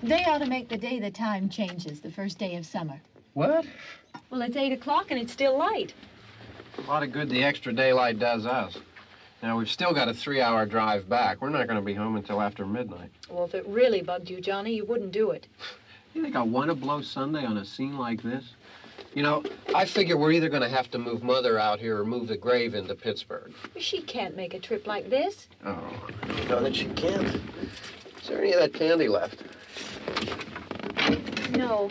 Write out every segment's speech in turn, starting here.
They ought to make the day the time changes, the first day of summer. What? Well, it's 8 o'clock and it's still light. A lot of good the extra daylight does us. Now, we've still got a 3-hour drive back. We're not going to be home until after midnight. Well, if it really bugged you, Johnny, you wouldn't do it. You think I want to blow Sunday on a scene like this? You know, I figure we're either going to have to move Mother out here or move the grave into Pittsburgh. She can't make a trip like this. Oh, you know that she can't. Is there any of that candy left? No.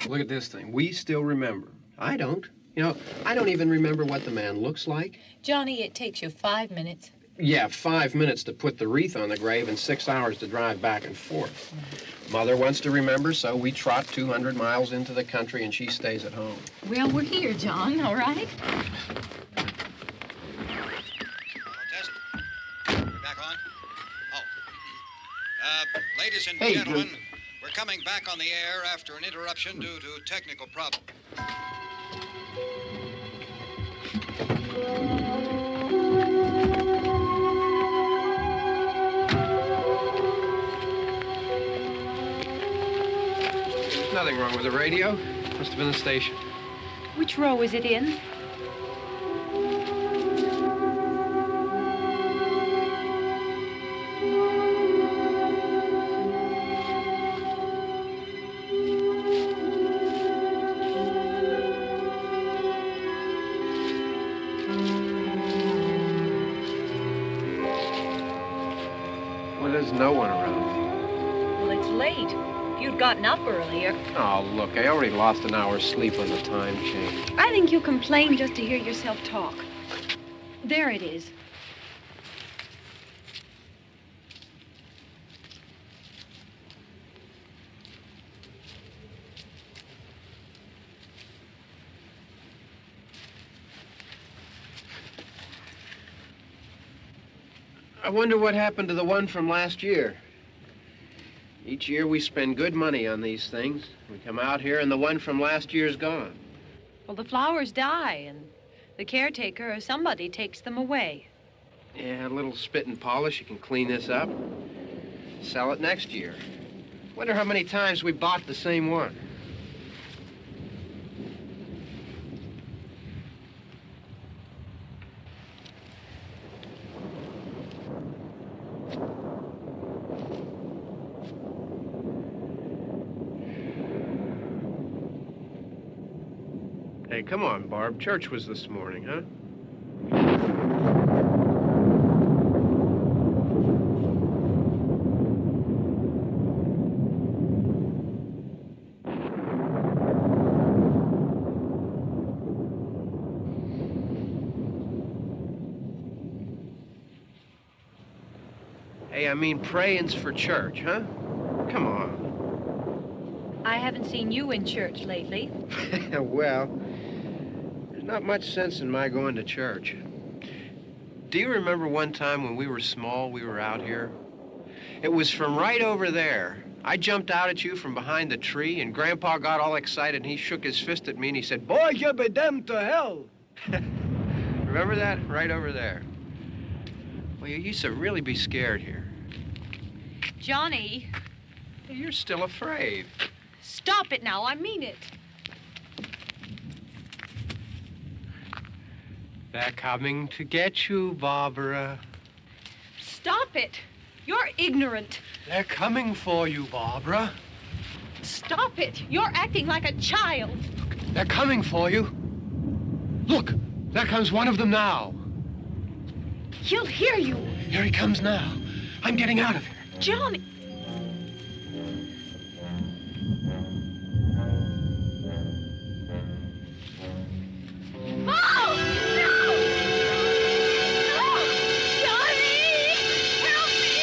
Look at this thing. We still remember. I don't. You know, I don't even remember what the man looks like. Johnny, it takes you 5 minutes. Yeah, 5 minutes to put the wreath on the grave and 6 hours to drive back and forth. Mother wants to remember, so we trot 200 miles into the country and she stays at home. Well, we're here, John, all right? Test. We're back on? Oh. Ladies and Hey, gentlemen, we're coming back on the air after an interruption due to technical problem. There's nothing wrong with the radio. Must have been the station. Which row is it in? Well, there's no one around. Well, it's late. If you'd gotten up earlier. Oh, look, I already lost an hour's sleep on the time change. I think you complain just to hear yourself talk. There it is. I wonder what happened to the one from last year. Each year we spend good money on these things. We come out here and the one from last year's gone. Well, the flowers die, and the caretaker or somebody takes them away. Yeah, a little spit and polish. You can clean this up. Sell it next year. Wonder how many times we bought the same one. Hey, come on, Barb. Church was this morning, huh? Hey, I mean, praying's for church, huh? Come on. I haven't seen you in church lately. Well, there's not much sense in my going to church. Do you remember one time when we were small, we were out here? It was from right over there. I jumped out at you from behind the tree, and Grandpa got all excited, and he shook his fist at me, and he said, "Boy, you be damned to hell." Remember that? Right over there. Well, you used to really be scared here. Johnny. You're still afraid. Stop it now. I mean it. They're coming to get you, Barbara. Stop it. You're ignorant. They're coming for you, Barbara. Stop it. You're acting like a child. They're coming for you. Look, there comes one of them now. He'll hear you. Here he comes now. I'm getting out of here. Johnny. Oh! No! No! Johnny! Help me!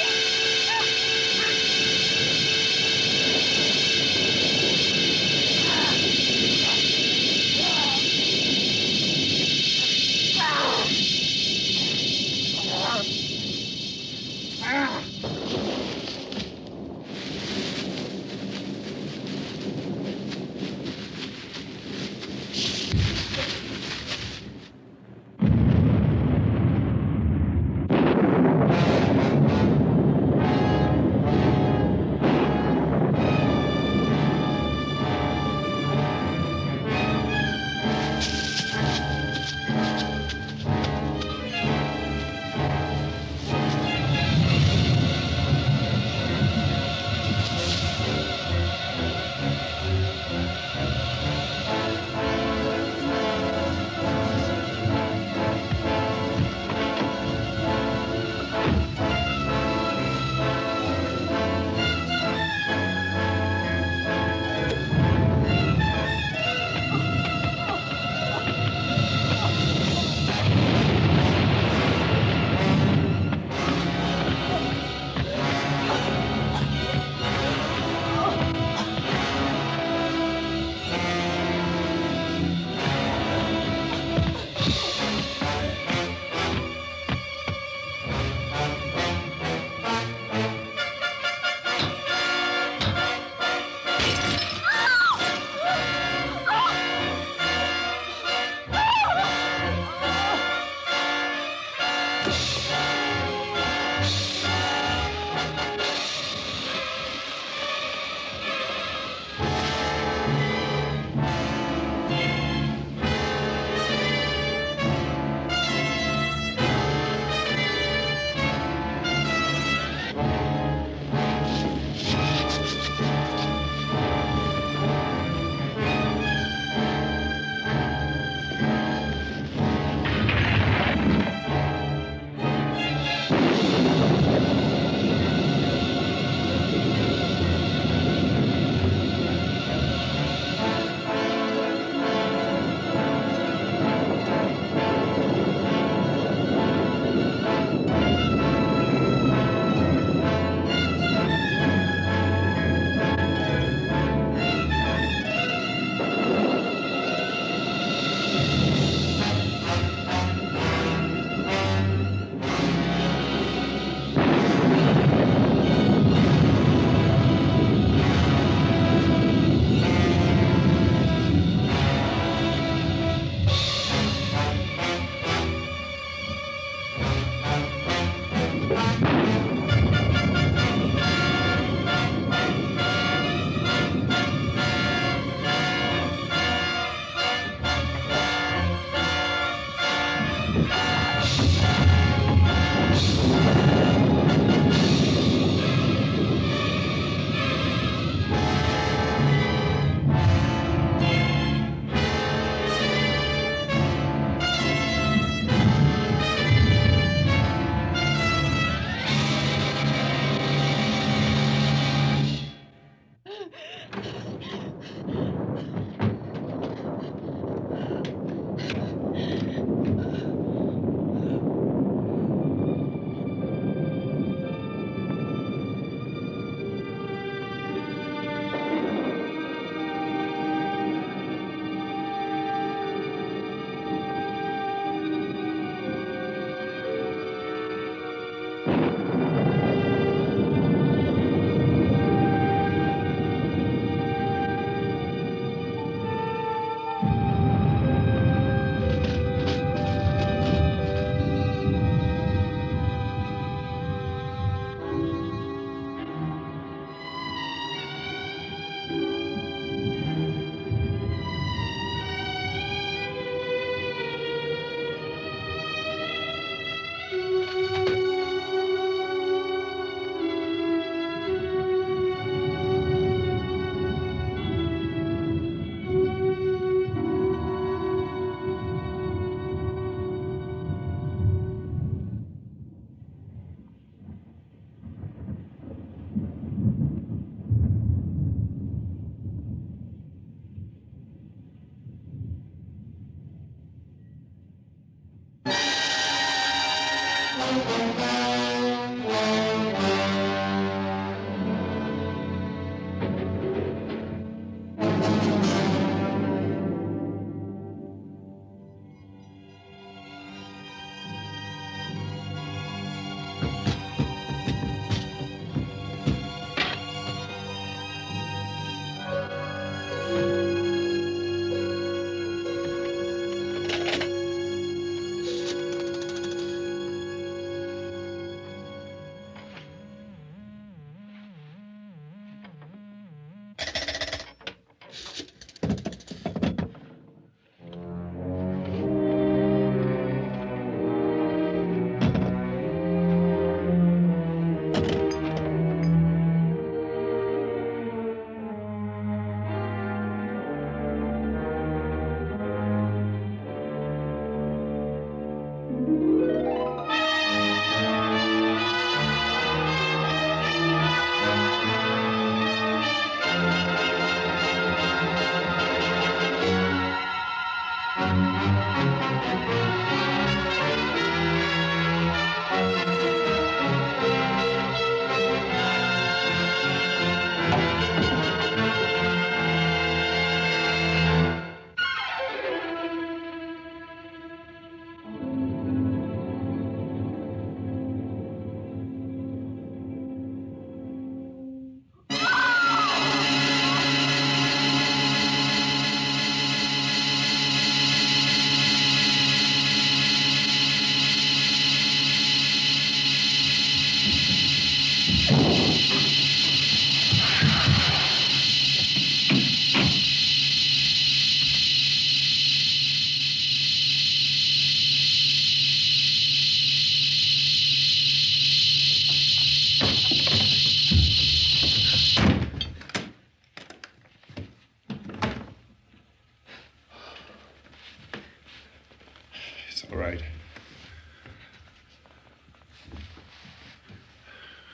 right.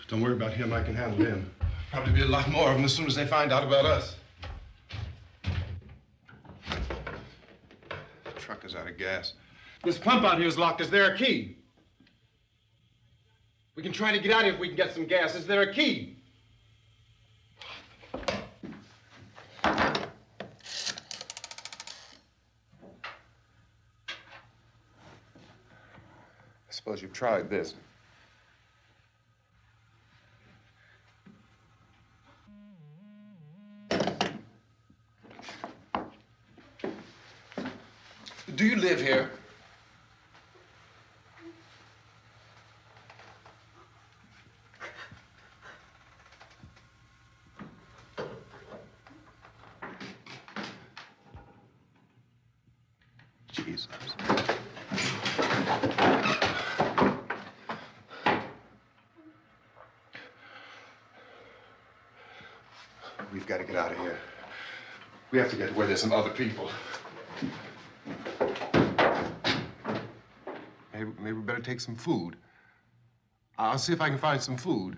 Don't worry about him. I can handle him. Probably be a lot more of them as soon as they find out about us. The truck is out of gas. This pump out here is locked. Is there a key? We can try to get out of here if we can get some gas. Is there a key? I suppose you've tried this. Do you live here? Jesus. We've got to get out of here. We have to get to where there's some other people. Maybe we better take some food. I'll see if I can find some food.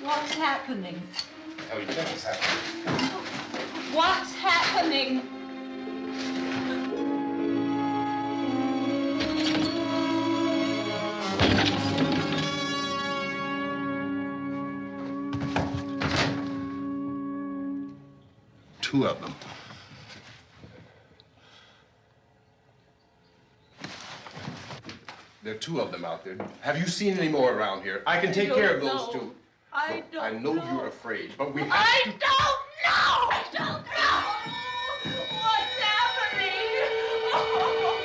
What's happening? What the hell do you think is happening? What's happening? Two of them. There are two of them out there. Have you seen any more around here? I can take care of those two. I Look, I know you're afraid, but we have I to... don't know! I don't know! What's happening? Oh.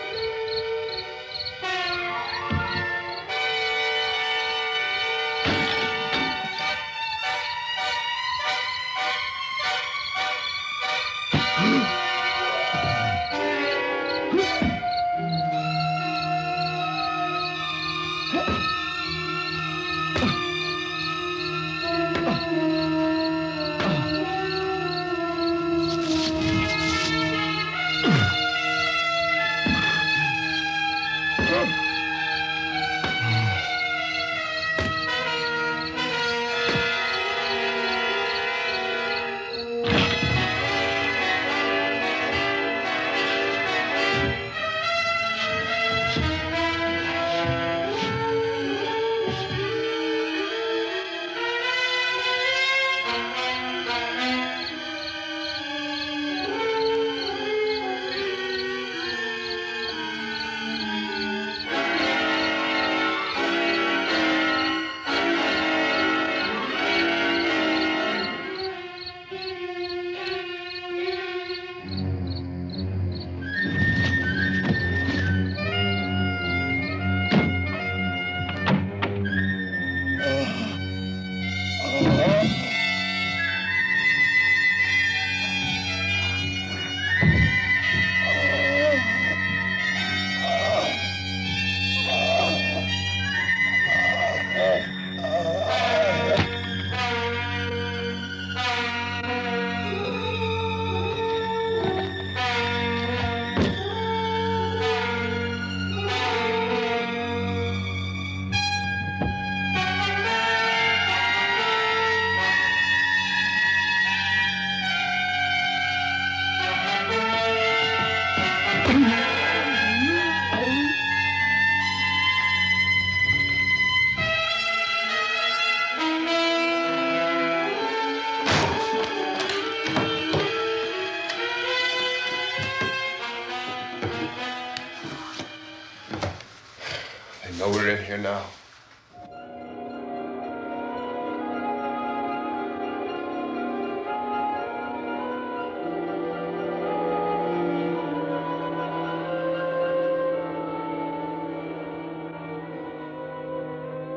So we're in here now.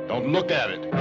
Don't look at it.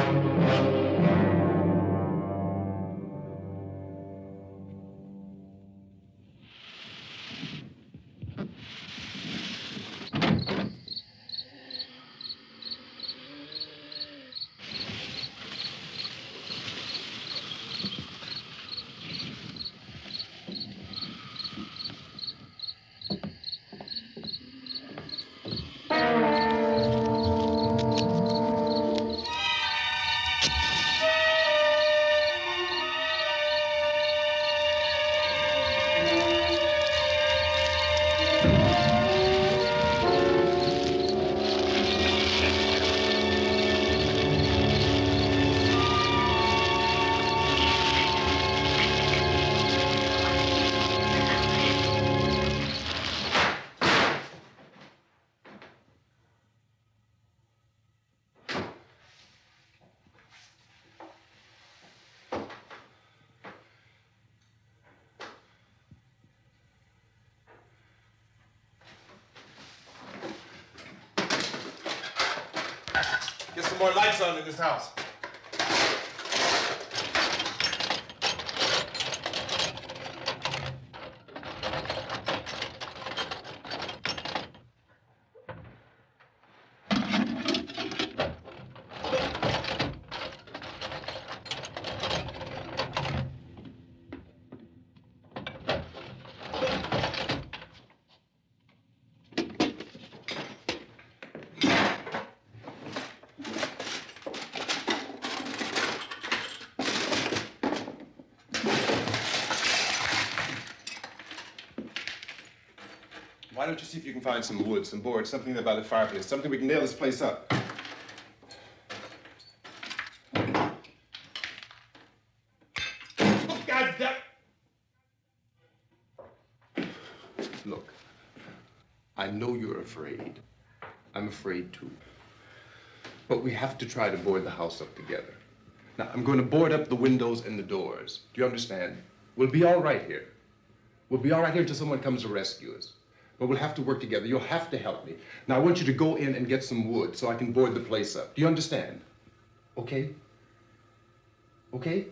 Get some more lights on in this house. Why don't you see if you can find some wood, some boards, something there by the fireplace, something we can nail this place up. Oh, God damn! Look, I know you're afraid. I'm afraid too. But we have to try to board the house up together. Now, I'm going to board up the windows and the doors. Do you understand? We'll be all right here. We'll be all right here until someone comes to rescue us. But we'll have to work together. You'll have to help me. Now, I want you to go in and get some wood so I can board the place up. Do you understand? Okay? Okay?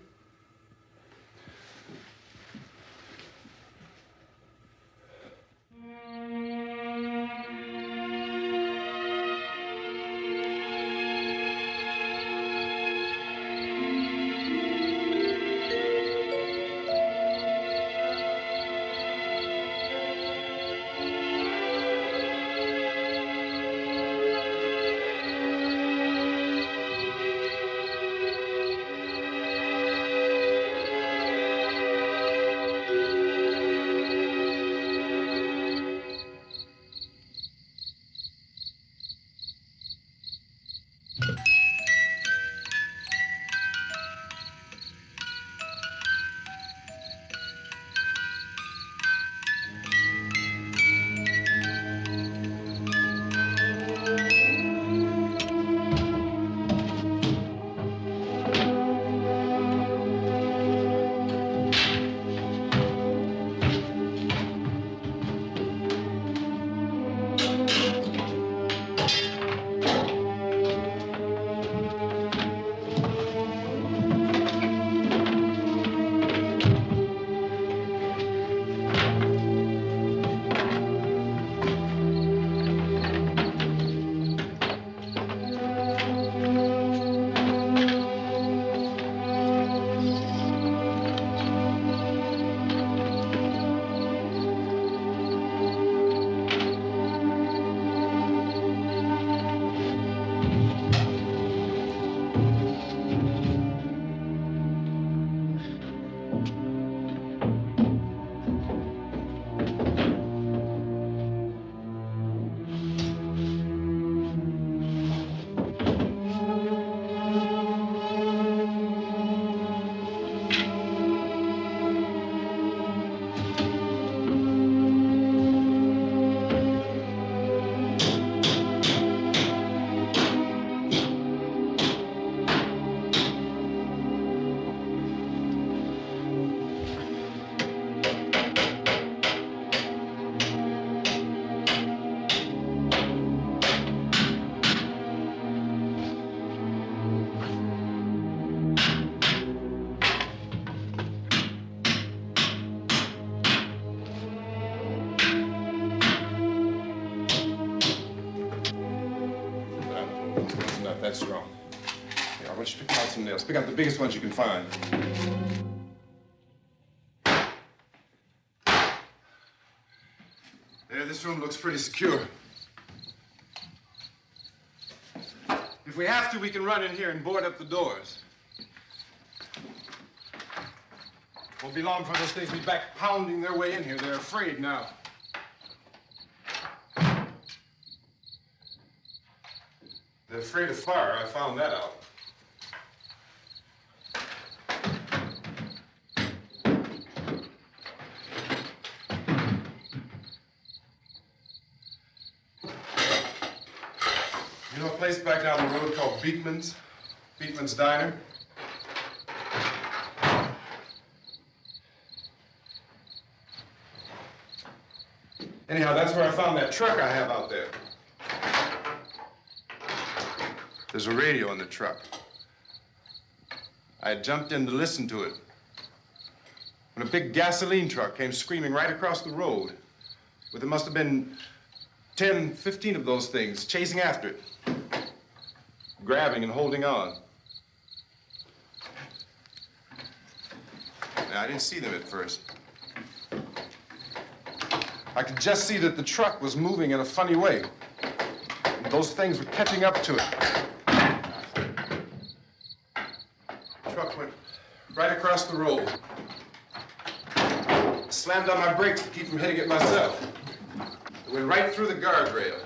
that's wrong. Here, I want you to pick out some nails. Pick out the biggest ones you can find. There, this room looks pretty secure. If we have to, we can run in here and board up the doors. Won't be long before those things be back pounding their way in here. They're afraid now. They're afraid of fire. I found that out. You know a place back down the road called Beekman's? Beekman's Diner? Anyhow, that's where I found that truck I have out there. There's a radio in the truck. I had jumped in to listen to it when a big gasoline truck came screaming right across the road with there must have been 10, 15 of those things chasing after it, grabbing and holding on. Now, I didn't see them at first. I could just see that the truck was moving in a funny way. And those things were catching up to it. The truck went right across the road. Slammed on my brakes to keep from hitting it myself. It went right through the guardrail.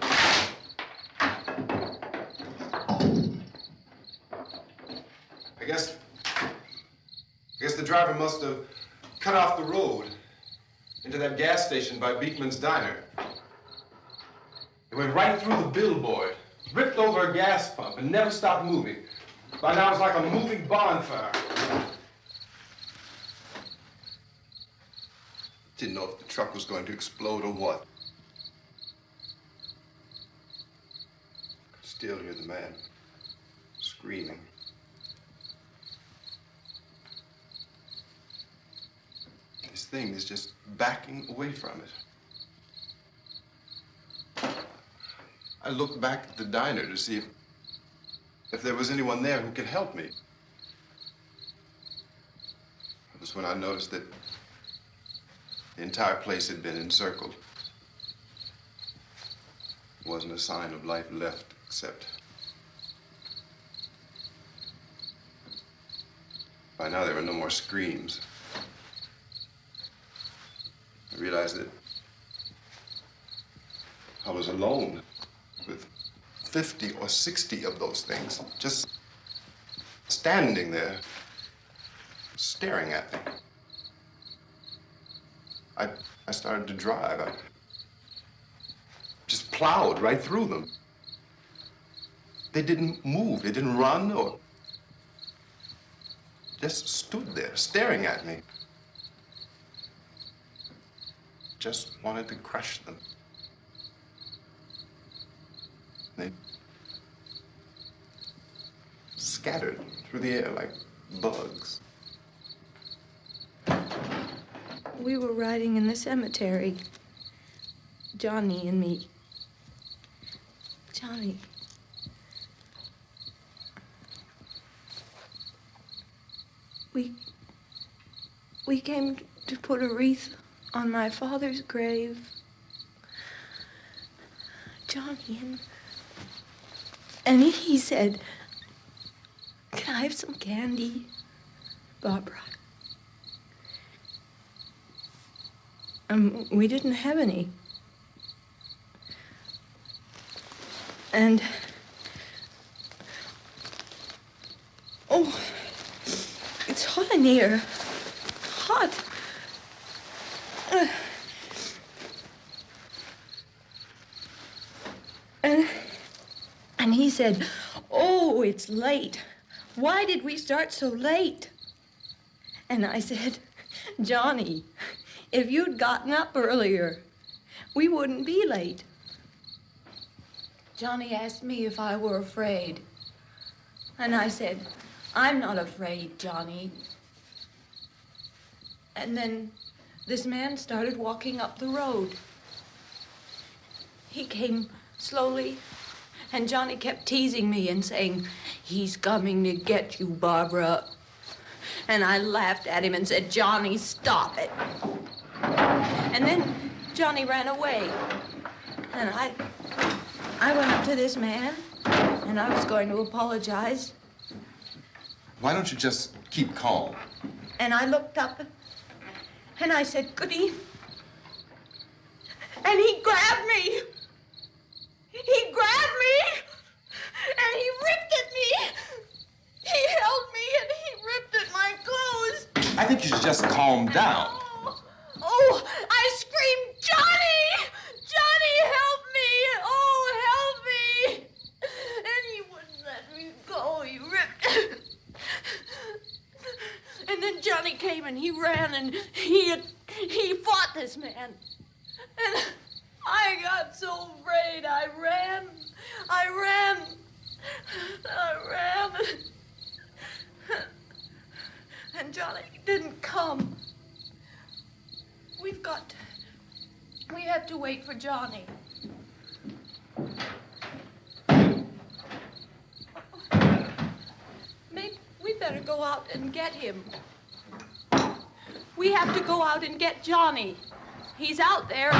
I guess the driver must have cut off the road into that gas station by Beekman's Diner. It went right through the billboard, ripped over a gas pump, and never stopped moving. By now, it was like a moving bonfire. Didn't know if the truck was going to explode or what. Could still hear the man screaming. This thing is just backing away from it. I looked back at the diner to see if there was anyone there who could help me. It was when I noticed that the entire place had been encircled. There wasn't a sign of life left except by now there were no more screams. I realized that I was alone with 50 or 60 of those things, just standing there, staring at me. I started to drive. I just plowed right through them. They didn't move, they didn't run or just stood there, staring at me. Just wanted to crush them. They scattered through the air like bugs. We were riding in the cemetery, Johnny and me. Johnny. We came to put a wreath on my father's grave. Johnny, and he said, "Can I have some candy, Barbara?" We didn't have any. And, oh, it's hot in here. Hot. And he said, "Oh, it's late. Why did we start so late?" And I said, "Johnny, if you'd gotten up earlier, we wouldn't be late." Johnny asked me if I were afraid. And I said, "I'm not afraid, Johnny." And then this man started walking up the road. He came slowly And Johnny kept teasing me and saying, "He's coming to get you, Barbara." And I laughed at him and said, "Johnny, stop it." And then Johnny ran away. And I went up to this man, and I was going to apologize. Why don't you just keep calm? And I looked up, and I said, "Goody." And he grabbed me. He grabbed me, and he ripped at me. He held me, and he ripped at my clothes. I think you should just calm down. Oh, I screamed, "Johnny! Johnny, help me! Oh, help me!" And he wouldn't let me go. He ripped. And then Johnny came and he ran and he fought this man. And I got so afraid. I ran. And Johnny didn't come. We have to wait for Johnny. Maybe we better go out and get him. We have to go out and get Johnny. He's out there.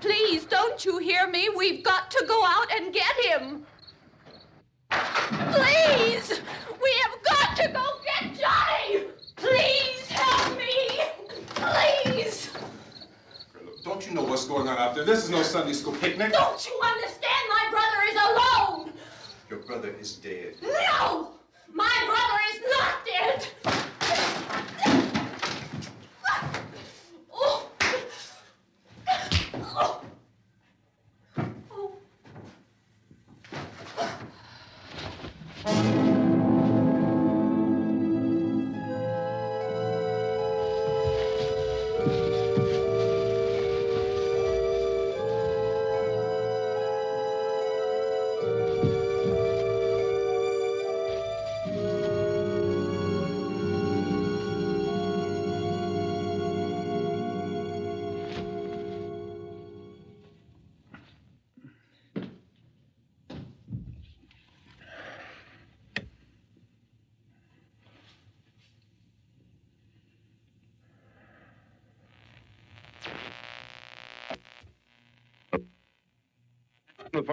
Please, don't you hear me? We've got to go out and get him. Please! We have got to go get Johnny! Please help me! Please! Don't you know what's going on out there? This is no Sunday school picnic. Don't you understand? My brother is alone! Your brother is dead. No! My brother is not dead! Oh. Oh. Oh.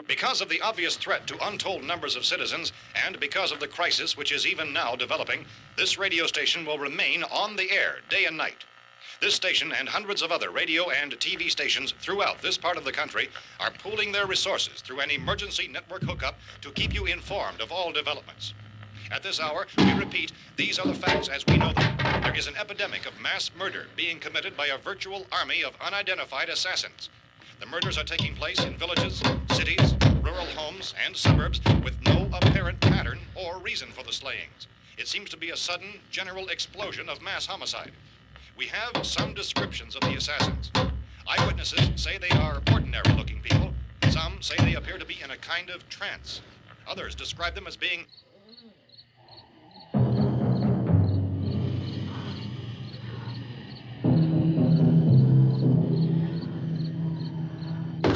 Because of the obvious threat to untold numbers of citizens, and because of the crisis which is even now developing, this radio station will remain on the air day and night. This station and hundreds of other radio and TV stations throughout this part of the country are pooling their resources through an emergency network hookup to keep you informed of all developments. At this hour, we repeat, these are the facts as we know them. There is an epidemic of mass murder being committed by a virtual army of unidentified assassins. The murders are taking place in villages, cities, rural homes, and suburbs with no apparent pattern or reason for the slayings. It seems to be a sudden, general explosion of mass homicide. We have some descriptions of the assassins. Eyewitnesses say they are ordinary-looking people. Some say they appear to be in a kind of trance. Others describe them as being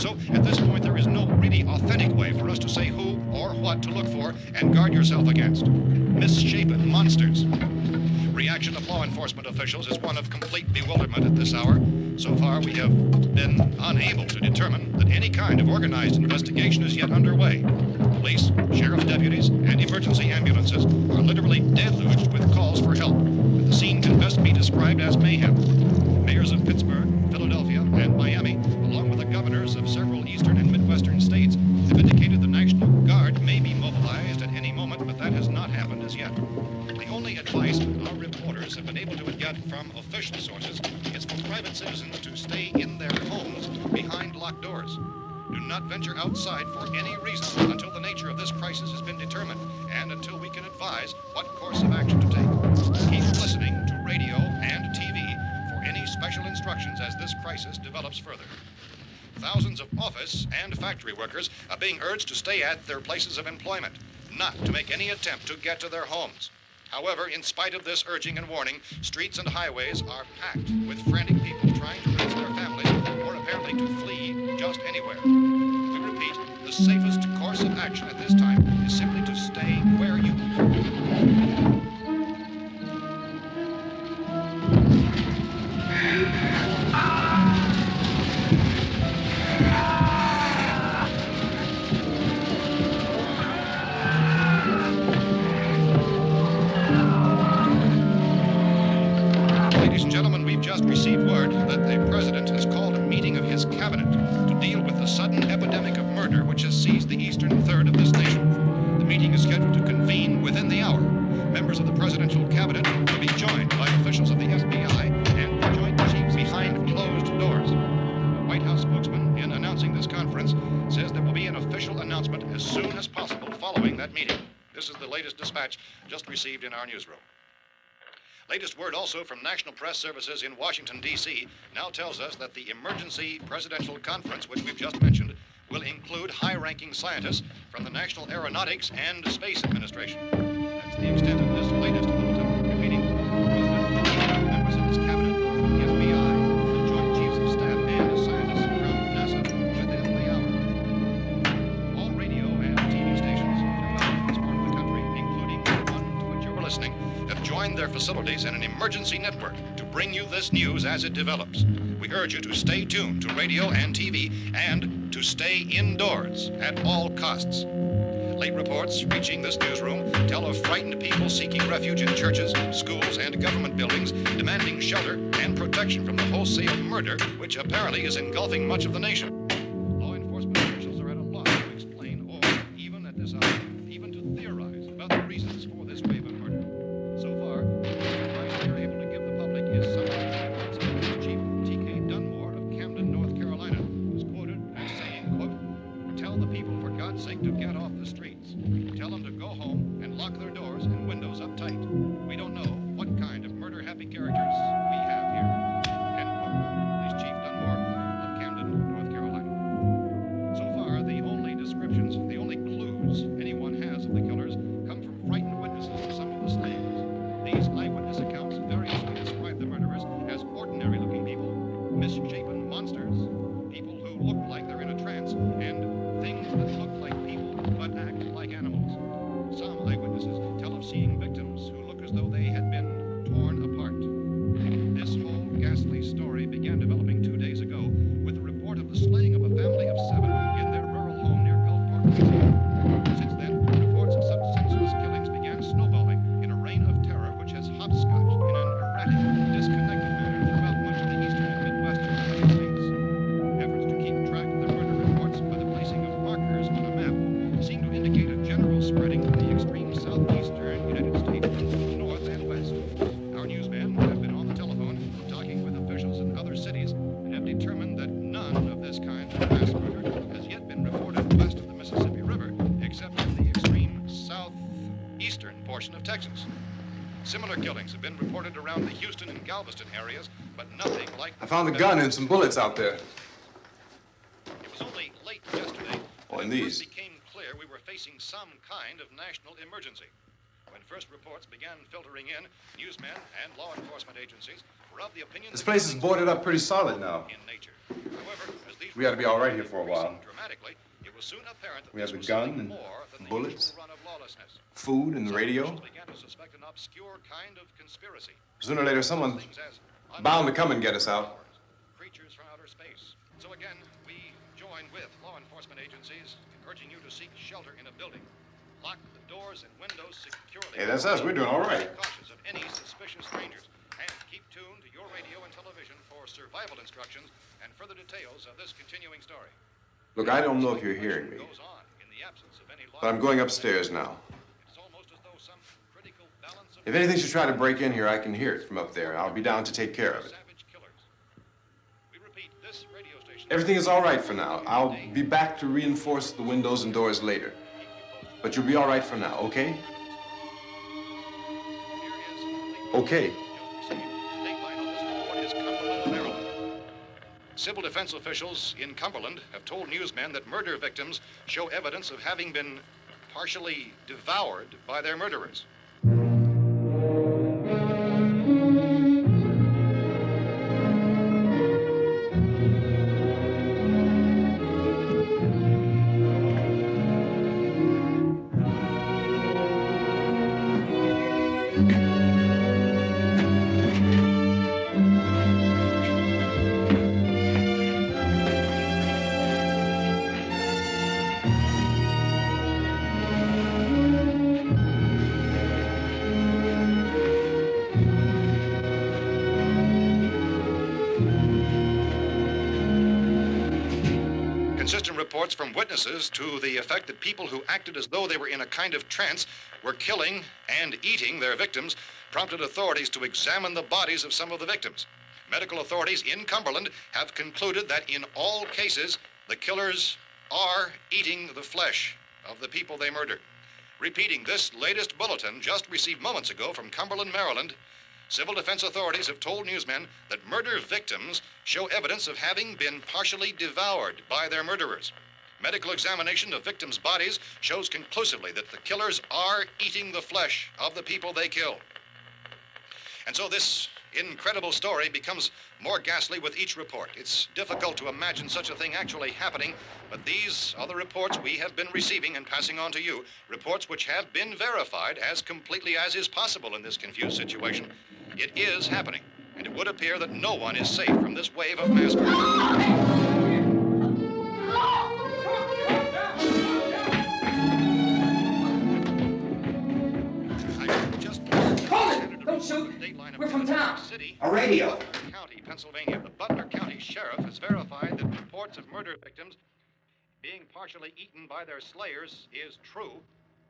So, at this point, there is no really authentic way for us to say who or what to look for and guard yourself against. Misshapen monsters. Reaction of law enforcement officials is one of complete bewilderment at this hour. So far, we have been unable to determine that any kind of organized investigation is yet underway. Police, sheriff's deputies, and emergency ambulances are literally deluged with calls for help, and the scene can best be described as mayhem. Mayors of Pittsburgh, Philadelphia, and Miami, along with the governors of several eastern and midwestern states, have indicated the National Guard may be mobilized at any moment, but that has not happened as yet. The only advice our reporters have been able to get from official sources is for private citizens to stay in their homes behind locked doors. Do not venture outside for any reason until the nature of this crisis has been determined and until we can advise what course of action to take. Keep listening to radio and TV for any special instructions as this crisis develops further. Thousands of office and factory workers are being urged to stay at their places of employment, not to make any attempt to get to their homes. However, in spite of this urging and warning, streets and highways are packed with frantic people trying to reach their families or apparently to flee just anywhere. We repeat, repeat, the safest course of action at this time is simply to stay where you are. Ladies and gentlemen, we've just received word that the president has called a meeting of his cabinet to deal with the sudden epidemic of murder which has seized the eastern third of this nation. The meeting is scheduled to convene within the hour. Members of the presidential cabinet will be joined by officials of the FBI and the Joint Chiefs behind closed doors. The White House spokesman, in announcing this conference, says there will be an official announcement as soon as possible following that meeting. This is the latest dispatch just received in our newsroom. Latest word also from National Press Services in Washington, D.C. now tells us that the emergency presidential conference, which we've just mentioned, will include high-ranking scientists from the National Aeronautics and Space Administration. That's the extent of this latest bulletin. Repeating, the President, members of his cabinet, the FBI, the Joint Chiefs of Staff, and scientists from NASA within the hour. All radio and TV stations throughout this part of the country, including the one to which you're listening, have joined their facilities in an emergency network to bring you this news as it develops. We urge you to stay tuned to radio and TV and to stay indoors at all costs. Late reports reaching this newsroom tell of frightened people seeking refuge in churches, schools, and government buildings, demanding shelter and protection from the wholesale murder which apparently is engulfing much of the nation. Law enforcement officials are at a loss to explain or, even at this hour, even to theorize about the reasons for this wave of murder. So far, the advice we are able to give the public is somewhat of Chief T.K. Dunmore of Camden, North Carolina, who's quoted as saying, quote, "Tell the people, for God's sake, to get off the streets. Tell them to go home and lock their doors and windows up tight. We don't know what kind of murder-happy characters we have here." End quote. This Chief Dunmore of Camden, North Carolina. So far, the only descriptions, the only clues anyone has of the killers come from frightened witnesses of some of the slayings. These eyewitness accounts variously describe the murderers as ordinary-looking people, misshapen monsters, people who look like they're in a trance, and things that look like people but act like animals. Some eyewitnesses tell of seeing victims who look as though they had been torn apart. This whole ghastly story began developing 2 days ago with the report of the slaying of a family of 7 in their rural home near Gulfport, Louisiana. Since then, reports of such senseless killings began snowballing in a reign of terror which has hopscotched in an erratic, disconnected manner throughout much of the eastern and midwestern United States. Efforts to keep track of the murder reports by the placing of markers on a map seem to indicate a general spreading of the extreme southeastern United States from the north and west. Our newsmen have been on the telephone talking with officials in other cities and have determined that none of this kind of mass murder has yet been reported west of the Mississippi River, except in the extreme southeastern portion of Texas. Similar killings have been reported around the Houston and Galveston areas, but nothing like... I found a gun and some bullets out there. It was only late yesterday Oh, that and it these. first became clear we were facing some kind of national emergency. When first reports began filtering in, newsmen and law enforcement agencies were of the opinion This that place is killings boarded were up pretty solid now. in nature. However, as these We ought to be all right here for a while. increasing dramatically, it was soon apparent that We have this the was gun something and more than the bullets. usual run of lawlessness. Food and the Some radio. officials began to suspect an obscure kind of conspiracy. Sooner or later, someone's Things as bound to come and get us out. creatures from outer space. So again, we join with law enforcement agencies urging you to seek shelter in a building. Lock the doors and windows securely. Hey, that's us. We're doing all right. Be cautious of any suspicious strangers and keep tuned to your radio and television for survival instructions and further details of this continuing story. Look, I don't know if you're hearing me, Goes on in the absence of any but I'm going upstairs now. It's almost as though some critical balance of If anything should try to break in here, I can hear it from up there. I'll be down to take care of it. savage killers. We repeat, this radio station. Everything is all right for now. I'll be back to reinforce the windows and doors later. But you'll be all right for now, okay? Okay. Civil defense officials in Cumberland have told newsmen that murder victims show evidence of having been partially devoured by their murderers. Consistent reports from witnesses to the effect that people who acted as though they were in a kind of trance were killing and eating their victims prompted authorities to examine the bodies of some of the victims. Medical authorities in Cumberland have concluded that in all cases, the killers are eating the flesh of the people they murdered. Repeating this latest bulletin just received moments ago from Cumberland, Maryland, civil defense authorities have told newsmen that murder victims show evidence of having been partially devoured by their murderers. Medical examination of victims' bodies shows conclusively that the killers are eating the flesh of the people they kill. And so this incredible story becomes more ghastly with each report. It's difficult to imagine such a thing actually happening, but these are the reports we have been receiving and passing on to you, reports which have been verified as completely as is possible in this confused situation. It is happening, and it would appear that no one is safe from this wave of mass murder. Don't shoot. We're from town. A radio. County, Pennsylvania. The Butler County Sheriff has verified that reports of murder victims being partially eaten by their slayers is true.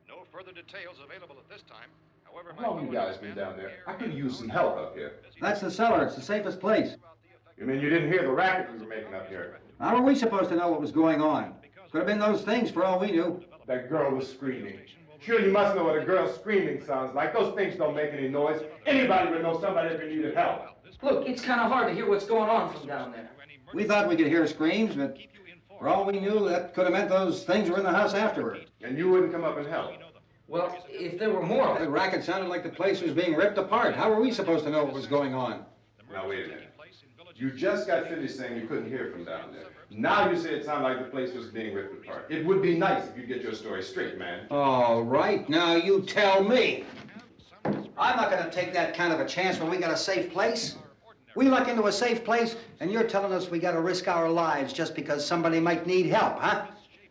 No further details available at this time. However, How long have you guys been down there? I could use some help up here. That's the cellar. It's the safest place. You mean you didn't hear the racket we were making up here? How were we supposed to know what was going on? Could have been those things for all we knew. That girl was screaming. Sure, you must know what a girl screaming sounds like. Those things don't make any noise. Anybody would know somebody if they needed help. Look, it's kind of hard to hear what's going on from down there. We thought we could hear screams, but for all we knew, that could have meant those things were in the house afterward. And you wouldn't come up and help? Well, if there were more of The them. racket sounded like the place was being ripped apart. How were we supposed to know what was going on? Now, wait a minute. You just got finished saying you couldn't hear from down there. Now you say it sounded like the place was being ripped apart. It would be nice if you get your story straight, man. All right, now you tell me. I'm not going to take that kind of a chance when we got a safe place. We luck into a safe place, and you're telling us we got to risk our lives just because somebody might need help, huh?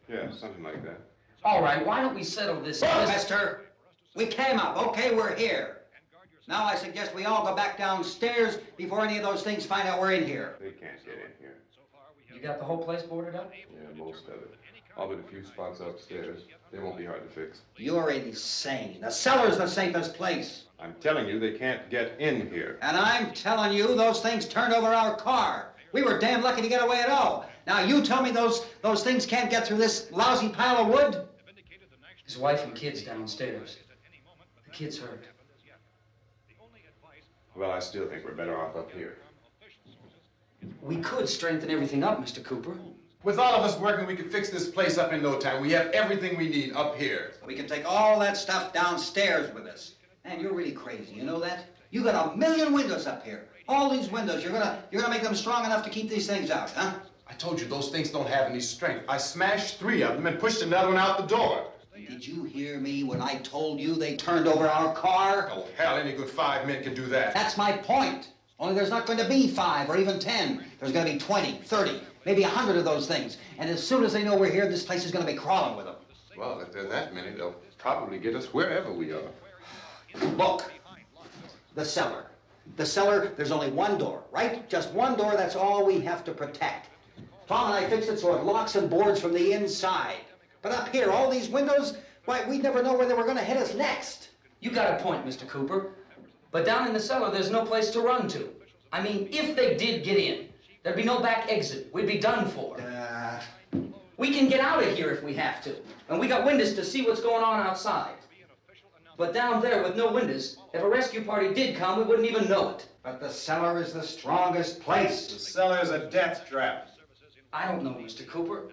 Yeah, something like that. All right, why don't we settle this? Look, mister, we came up. Okay, we're here. Now I suggest we all go back downstairs before any of those things find out we're in here. They can't get in here. You got the whole place boarded up? Yeah, most of it. All but a few spots upstairs. They won't be hard to fix. You're insane. The cellar's the safest place. I'm telling you, they can't get in here. And I'm telling you, those things turned over our car. We were damn lucky to get away at all. Now you tell me those things can't get through this lousy pile of wood? His wife and kids downstairs. The kid's hurt. Well, I still think we're better off up here. We could strengthen everything up, Mr. Cooper. With all of us working, we could fix this place up in no time. We have everything we need up here. We can take all that stuff downstairs with us. Man, you're really crazy, you know that? You got 1,000,000 windows up here. All these windows, you're gonna make them strong enough to keep these things out, huh? I told you those things don't have any strength. I smashed 3 of them and pushed another one out the door. Did you hear me when I told you they turned over our car? Oh, hell, any good 5 men can do that. That's my point. Only there's not going to be 5 or even 10. There's going to be 20, 30, maybe 100 of those things. And as soon as they know we're here, this place is going to be crawling with them. Well, if there are that many, they'll probably get us wherever we are. Look, the cellar. The cellar, there's only one door, right? Just one door, that's all we have to protect. Tom and I fixed it so it locks and boards from the inside. But up here, all these windows, why, we'd never know where they were going to hit us next. You got a point, Mr. Cooper. But down in the cellar, there's no place to run to. I mean, if they did get in, there'd be no back exit. We'd be done for. We can get out of here if we have to. And we got windows to see what's going on outside. But down there with no windows, if a rescue party did come, we wouldn't even know it. But the cellar is the strongest place. The cellar's a death trap. I don't know, Mr. Cooper.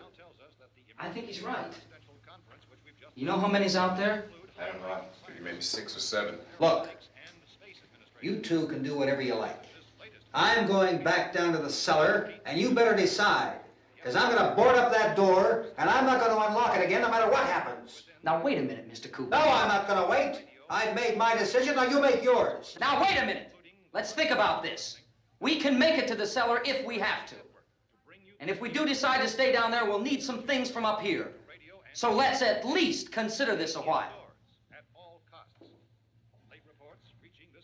I think he's right. You know how many's out there? I don't know. Maybe 6 or 7. Look, you two can do whatever you like. I'm going back down to the cellar, and you better decide. Because I'm going to board up that door, and I'm not going to unlock it again no matter what happens. Now, wait a minute, Mr. Cooper. No, I'm not going to wait. I've made my decision, now you make yours. Now, wait a minute. Let's think about this. We can make it to the cellar if we have to. And if we do decide to stay down there, we'll need some things from up here. So let's at least consider this a while.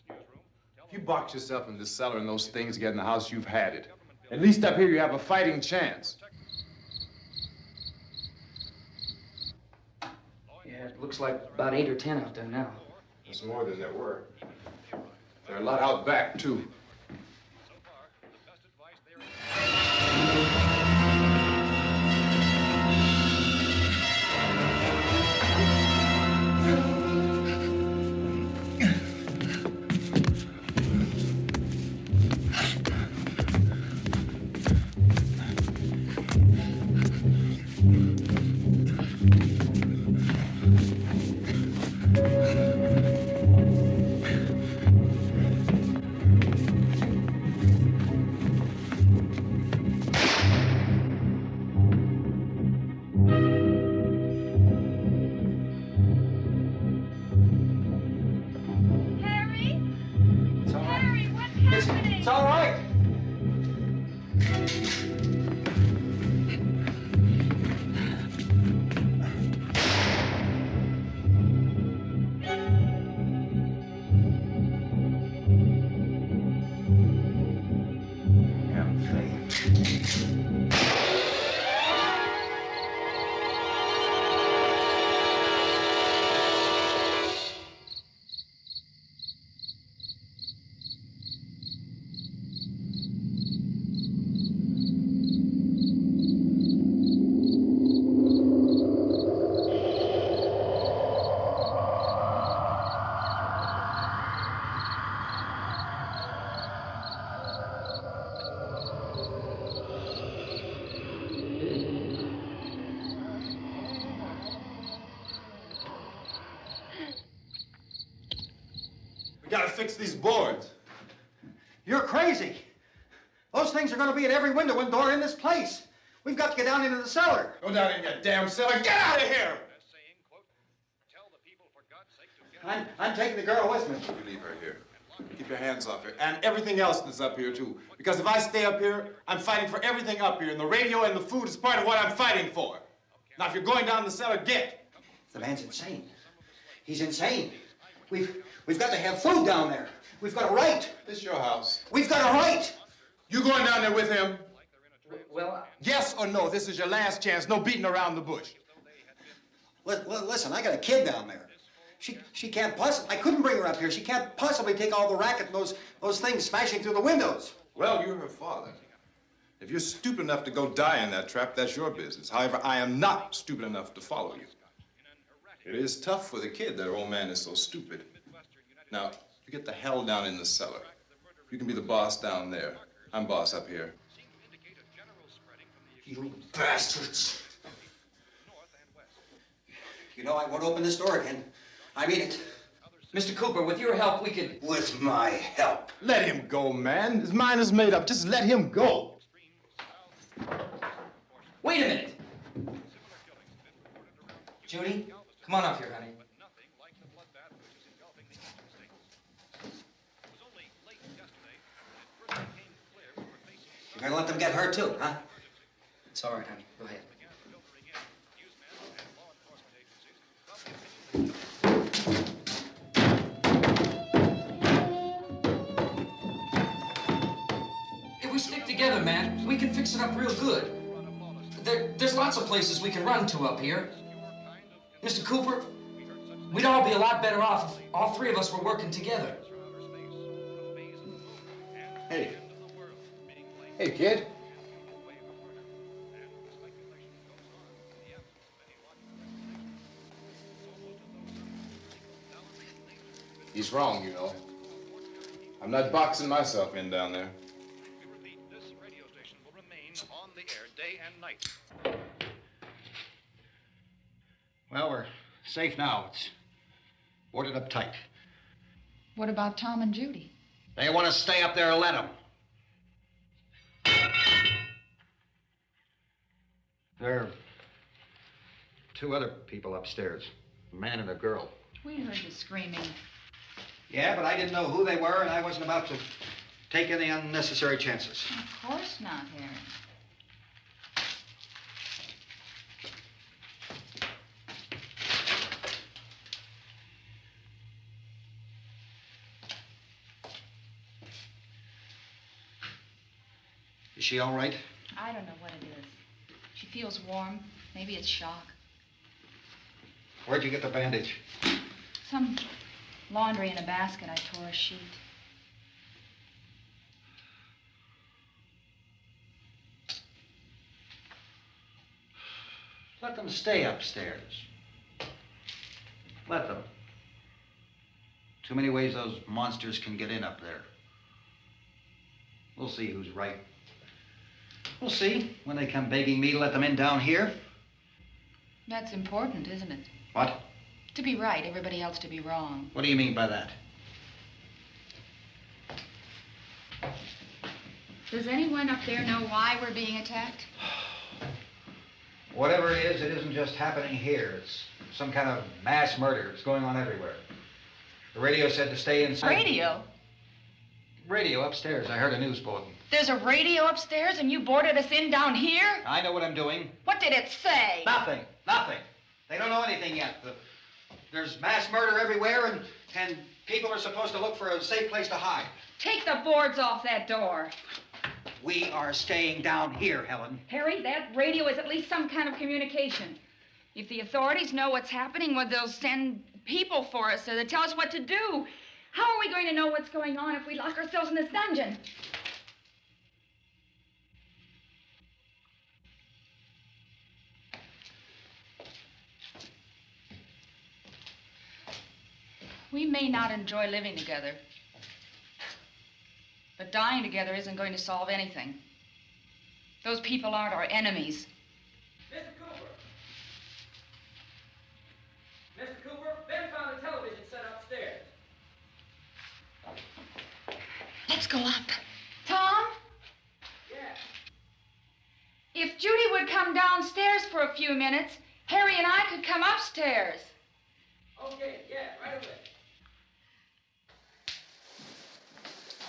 If you box yourself in this cellar and those things get in the house, you've had it. At least up here you have a fighting chance. Looks like about 8 or 10 out there now. There's more than there were. There are a lot out back, too. It's all right. We gotta fix these boards. You're crazy. Those things are going to be at every window and door in this place. We've got to get down into the cellar. Go down in your damn cellar. Get out of here! I'm taking the girl with me. You leave her here. Keep your hands off her. And everything else that's up here, too. Because if I stay up here, I'm fighting for everything up here. And the radio and the food is part of what I'm fighting for. Now, if you're going down the cellar, get. The man's insane. He's insane. We've got to have food down there. We've got a right. This is your house. We've got a right. You going down there with him? Well, Yes or no? This is your last chance. No beating around the bush. Listen, I got a kid down there. She can't possibly, I couldn't bring her up here. She can't possibly take all the racket and those things smashing through the windows. Well, you're her father. If you're stupid enough to go die in that trap, that's your business. However, I am not stupid enough to follow you. It is tough for the kid that old man is so stupid. Now, you get the hell down in the cellar. You can be the boss down there. I'm boss up here. You bastards. You know, I won't open this door again. I mean it. Mr. Cooper, with your help, we could... With my help. Let him go, man. His mind is made up. Just let him go. Wait a minute. Judy, come on up here, honey. You're gonna let them get hurt too, huh? It's all right, honey. Go ahead. If we stick together, man, we can fix it up real good. There's lots of places we can run to up here. Mr. Cooper, we'd all be a lot better off if all three of us were working together. Hey. Hey, kid. He's wrong, you know. I'm not boxing myself in down there. This radio station will remain on the air day and night. Well, we're safe now. It's boarded up tight. What about Tom and Judy? They want to stay up there, let them. There are two other people upstairs, a man and a girl. We heard you screaming. Yeah, but I didn't know who they were, and I wasn't about to take any unnecessary chances. Of course not, Harry. Is she all right? I don't know what it is. She feels warm. Maybe it's shock. Where'd you get the bandage? Some laundry in a basket. I tore a sheet. Let them stay upstairs. Let them. Too many ways those monsters can get in up there. We'll see who's right. We'll see when they come begging me to let them in down here. That's important, isn't it? What? To be right, everybody else to be wrong. What do you mean by that? Does anyone up there know why we're being attacked? Whatever it isn't just happening here. It's some kind of mass murder. It's going on everywhere. The radio said to stay inside. Radio? Radio upstairs. I heard a news bulletin. There's a radio upstairs and you boarded us in down here? I know what I'm doing. What did it say? Nothing. Nothing. They don't know anything yet. There's mass murder everywhere, and people are supposed to look for a safe place to hide. Take the boards off that door. We are staying down here, Helen. Harry, that radio is at least some kind of communication. If the authorities know what's happening, well, they'll send people for us so they'll tell us what to do. How are we going to know what's going on if we lock ourselves in this dungeon? We may not enjoy living together, but dying together isn't going to solve anything. Those people aren't our enemies. Mr. Cooper! Mr. Cooper, Ben found a television set upstairs. Let's go up. Tom? Yeah. If Judy would come downstairs for a few minutes, Harry and I could come upstairs. Okay, yeah, right away.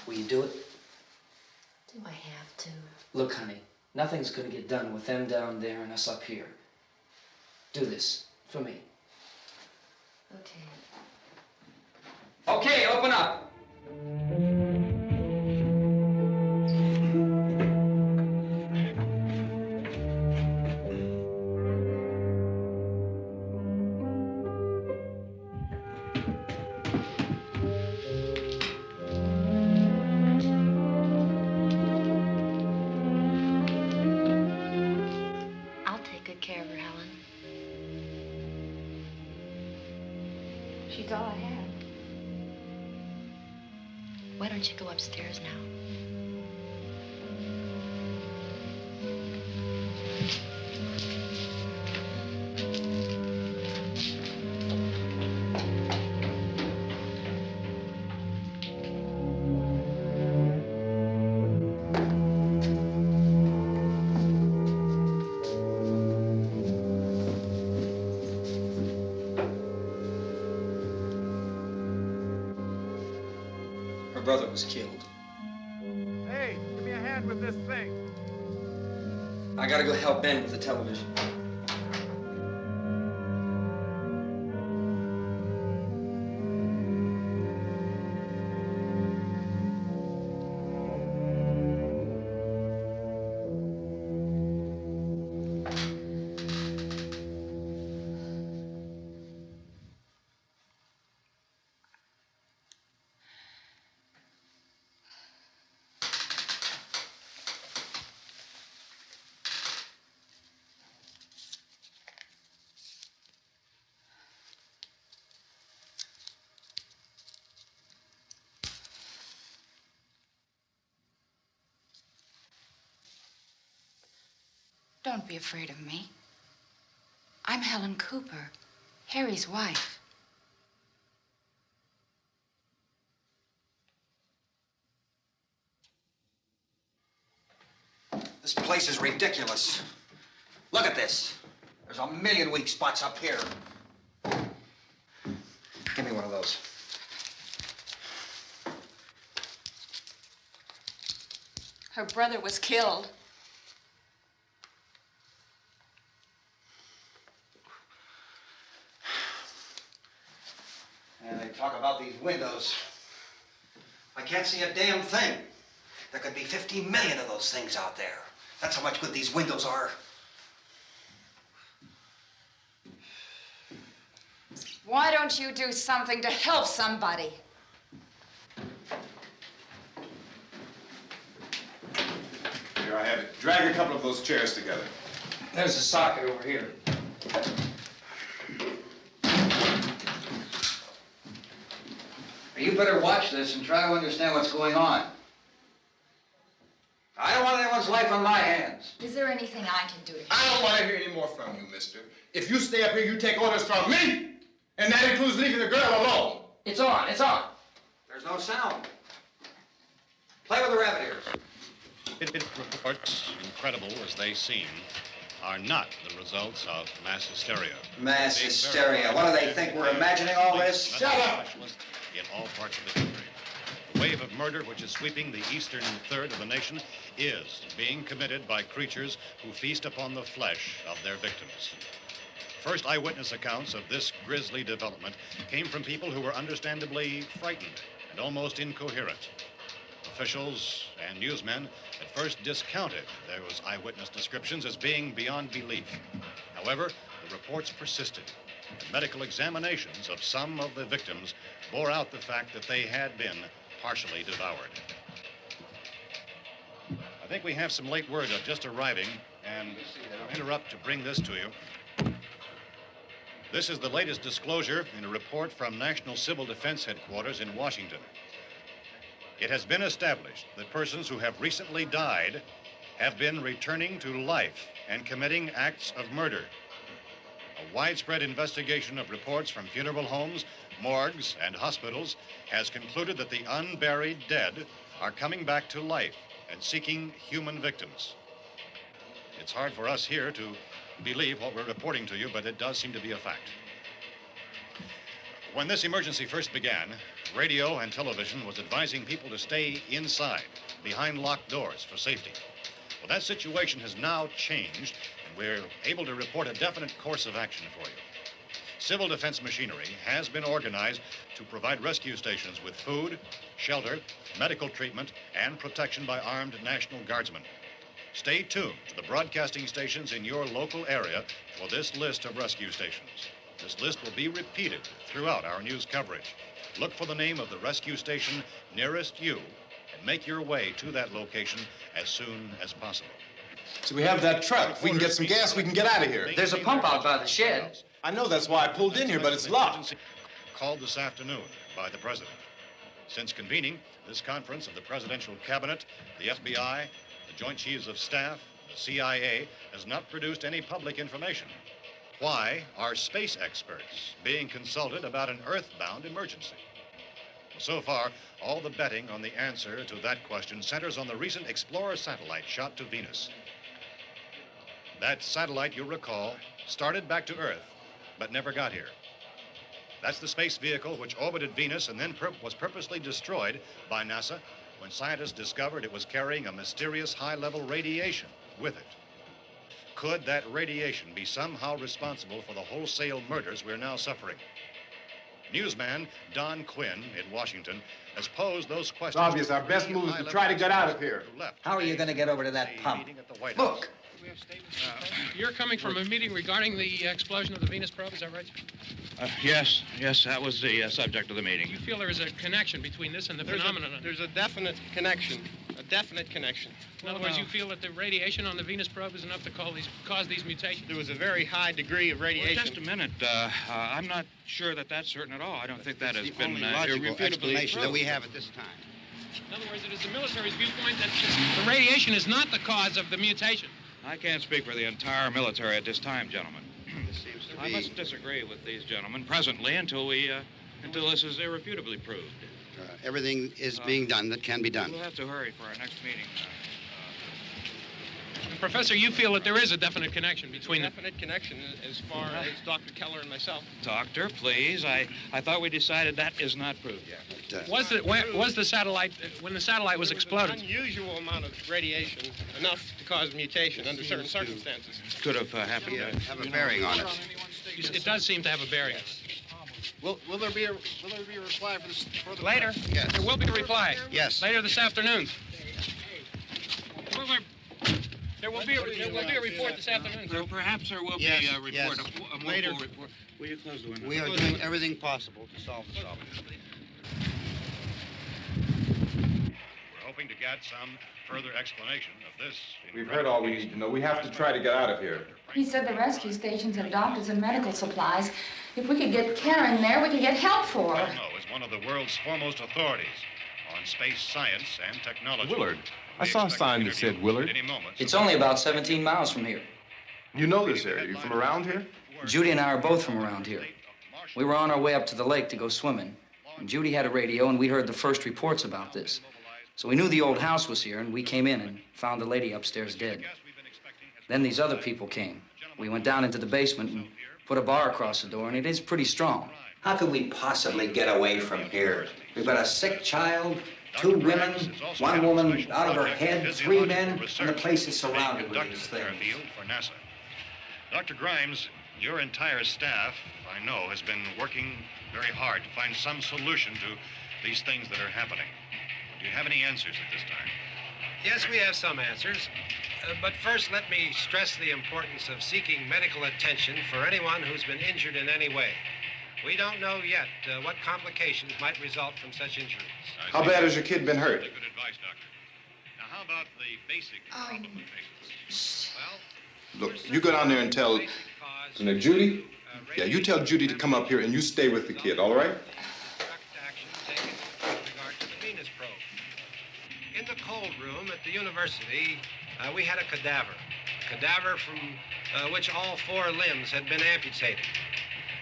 Will you do it? Do I have to? Look, honey, nothing's gonna get done with them down there and us up here. Do this for me. Okay. Okay, open up. I'll take good care of her, Helen. She's all I have. Why don't you go upstairs now? Her brother was killed. Hey, give me a hand with this thing. I gotta go help Ben with the television. Don't be afraid of me. I'm Helen Cooper, Harry's wife. This place is ridiculous. Look at this. There's a million weak spots up here. Give me one of those. Her brother was killed. And they talk about these windows. I can't see a damn thing. There could be 50 million of those things out there. That's how much good these windows are. Why don't you do something to help somebody? Here, I have it. Drag a couple of those chairs together. There's a socket over here. You better watch this and try to understand what's going on. I don't want anyone's life on my hands. Is there anything I can do to help? I don't want to hear any more from you, mister. If you stay up here, you take orders from me. And that includes leaving the girl alone. It's on, it's on. There's no sound. Play with the rabbit ears. Reports, incredible as they seem, are not the results of mass hysteria. Mass hysteria. What do they think? We're imagining all this? Shut up! In all parts of the country. The wave of murder which is sweeping the eastern third of the nation is being committed by creatures who feast upon the flesh of their victims. First eyewitness accounts of this grisly development came from people who were understandably frightened and almost incoherent. Officials and newsmen at first discounted those eyewitness descriptions as being beyond belief. However, the reports persisted. And medical examinations of some of the victims bore out the fact that they had been partially devoured. I think we have some late word just arriving, and I'll interrupt to bring this to you. This is the latest disclosure in a report from National Civil Defense Headquarters in Washington. It has been established that persons who have recently died have been returning to life and committing acts of murder. A widespread investigation of reports from funeral homes, morgues, and hospitals has concluded that the unburied dead are coming back to life and seeking human victims. It's hard for us here to believe what we're reporting to you, but it does seem to be a fact. When this emergency first began, radio and television was advising people to stay inside, behind locked doors for safety. Well, that situation has now changed, and we're able to report a definite course of action for you. Civil defense machinery has been organized to provide rescue stations with food, shelter, medical treatment, and protection by armed National Guardsmen. Stay tuned to the broadcasting stations in your local area for this list of rescue stations. This list will be repeated throughout our news coverage. Look for the name of the rescue station nearest you and make your way to that location as soon as possible. So we have that truck. If we can get some gas, we can get out of here. There's a pump out by the shed. I know, that's why I pulled in here, but it's locked. Called this afternoon by the president. Since convening this conference of the presidential cabinet, the FBI, the Joint Chiefs of Staff, the CIA has not produced any public information. Why are space experts being consulted about an earthbound emergency? So far, all the betting on the answer to that question centers on the recent Explorer satellite shot to Venus. That satellite, you'll recall, started back to Earth, but never got here. That's the space vehicle which orbited Venus and then was purposely destroyed by NASA when scientists discovered it was carrying a mysterious high-level radiation with it. Could that radiation be somehow responsible for the wholesale murders we're now suffering? Newsman Don Quinn in Washington has posed those questions. It's obvious our best move is to try to get out of here. How are you going to get over to that pump? Look. You're coming from a meeting regarding the explosion of the Venus probe, is that right? Yes, that was the subject of the meeting. You feel there is a connection between this and the phenomenon? There's a definite connection. In other words, you feel that the radiation on the Venus probe is enough to cause these mutations? There was a very high degree of radiation. Well, just a minute. I'm not sure that that's certain at all. I don't think that has been logical explanation that we have at this time. In other words, it is the military's viewpoint that the radiation is not the cause of the mutation. I can't speak for the entire military at this time, gentlemen. This seems to I must disagree with these gentlemen presently until this is irrefutably proved. Everything is being done that can be done. We'll have to hurry for our next meeting. Professor, you feel that there is a definite connection between them? Definite connection as far as Dr. Keller and myself. Doctor, please. I thought we decided that is not proved yet. Was the satellite, when the satellite was exploded? An unusual amount of radiation, enough to cause mutation under certain circumstances. Could have happened. Have a bearing on it. It does seem to have a bearing. Will there be a reply for this further? Later? Yes. There will be a reply. Yes. Later this afternoon. There will be a report this afternoon, sir. Perhaps there will be a report, yes. a more Later. full report. Will you close the window? We are doing everything possible to solve the problem. We're hoping to get some further explanation of this. We've heard all we need to know. We have to try to get out of here. He said the rescue stations have doctors and medical supplies. If we could get care in there, we could get help for her. Belno is one of the world's foremost authorities on space science and technology. Willard. I saw a sign that said Willard. It's only about 17 miles from here. You know this area. You from around here? Judy and I are both from around here. We were on our way up to the lake to go swimming. And Judy had a radio, and we heard the first reports about this. So we knew the old house was here, and we came in and found the lady upstairs dead. Then these other people came. We went down into the basement and put a bar across the door, and it is pretty strong. How could we possibly get away from here? We've got a sick child, 2 women, 1 woman out of her head, 3 men, and the place is surrounded with these things. For NASA. Dr. Grimes, your entire staff, I know, has been working very hard to find some solution to these things that are happening. Do you have any answers at this time? Yes, we have some answers. But first, let me stress the importance of seeking medical attention for anyone who's been injured in any way. We don't know yet what complications might result from such injuries. How bad has your kid been hurt? Good advice, Doctor. Now, how about the basic problem of patients? Well, Look, you go down there and tell... Isn't it Judy? Yeah, you tell Judy to come up here and you stay with the kid, all right? In the cold room at the university, we had a cadaver from which all 4 limbs had been amputated.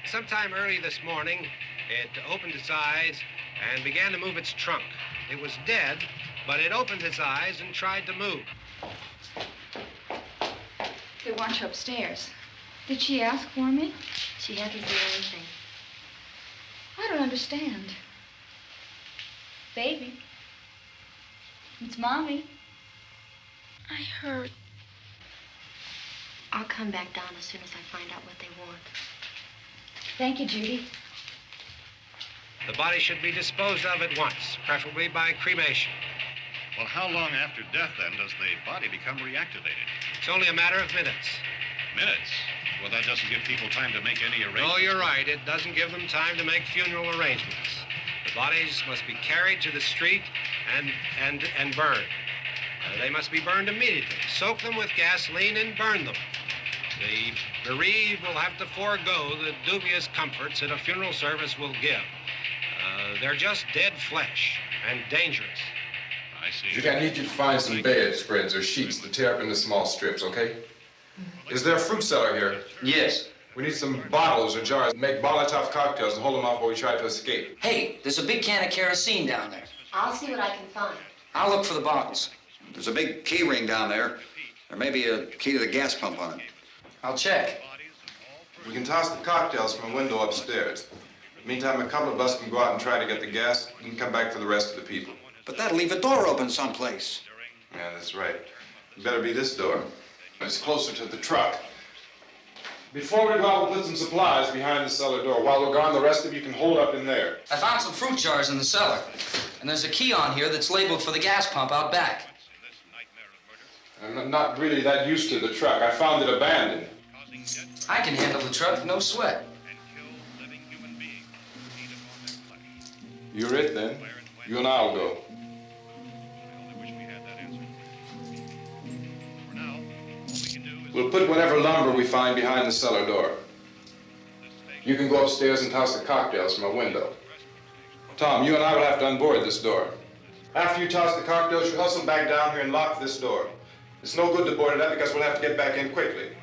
Sometime early this morning, it opened its eyes and began to move its trunk. It was dead, but it opened its eyes and tried to move. They want you upstairs. Did she ask for me? She hasn't said anything. I don't understand. Baby. It's Mommy. I heard. I'll come back down as soon as I find out what they want. Thank you, Judy. The body should be disposed of at once, preferably by cremation. well, how long after death, then, does the body become reactivated? It's only a matter of minutes. Minutes? Well, that doesn't give people time to make any arrangements. Oh, you're right. It doesn't give them time to make funeral arrangements. The bodies must be carried to the street and burned. They must be burned immediately. Soak them with gasoline and burn them. The bereaved will have to forego the dubious comforts that a funeral service will give. They're just dead flesh and dangerous. I see. Judy, I need you to find some bedspreads or sheets to tear up into small strips, okay? Is there a fruit cellar here? Yes. We need some bottles or jars. Make Molotov cocktails and hold them off while we try to escape. Hey, there's a big can of kerosene down there. I'll see what I can find. I'll look for the bottles. There's a big key ring down there. There may be a key to the gas pump on it. I'll check. We can toss the cocktails from a window upstairs. Meantime, a couple of us can go out and try to get the gas and come back for the rest of the people. But that'll leave a door open someplace. Yeah, that's right. It better be this door. It's closer to the truck. Before we go out, we'll put some supplies behind the cellar door. While we're gone, the rest of you can hold up in there. I found some fruit jars in the cellar. And there's a key on here that's labeled for the gas pump out back. I'm not really that used to the truck. I found it abandoned. I can handle the truck, no sweat. You're it, then. You and I'll go. We'll put whatever lumber we find behind the cellar door. You can go upstairs and toss the cocktails from a window. Tom, you and I will have to unboard this door. After you toss the cocktails, you hustle back down here and lock this door. It's no good to board it up because we'll have to get back in quickly.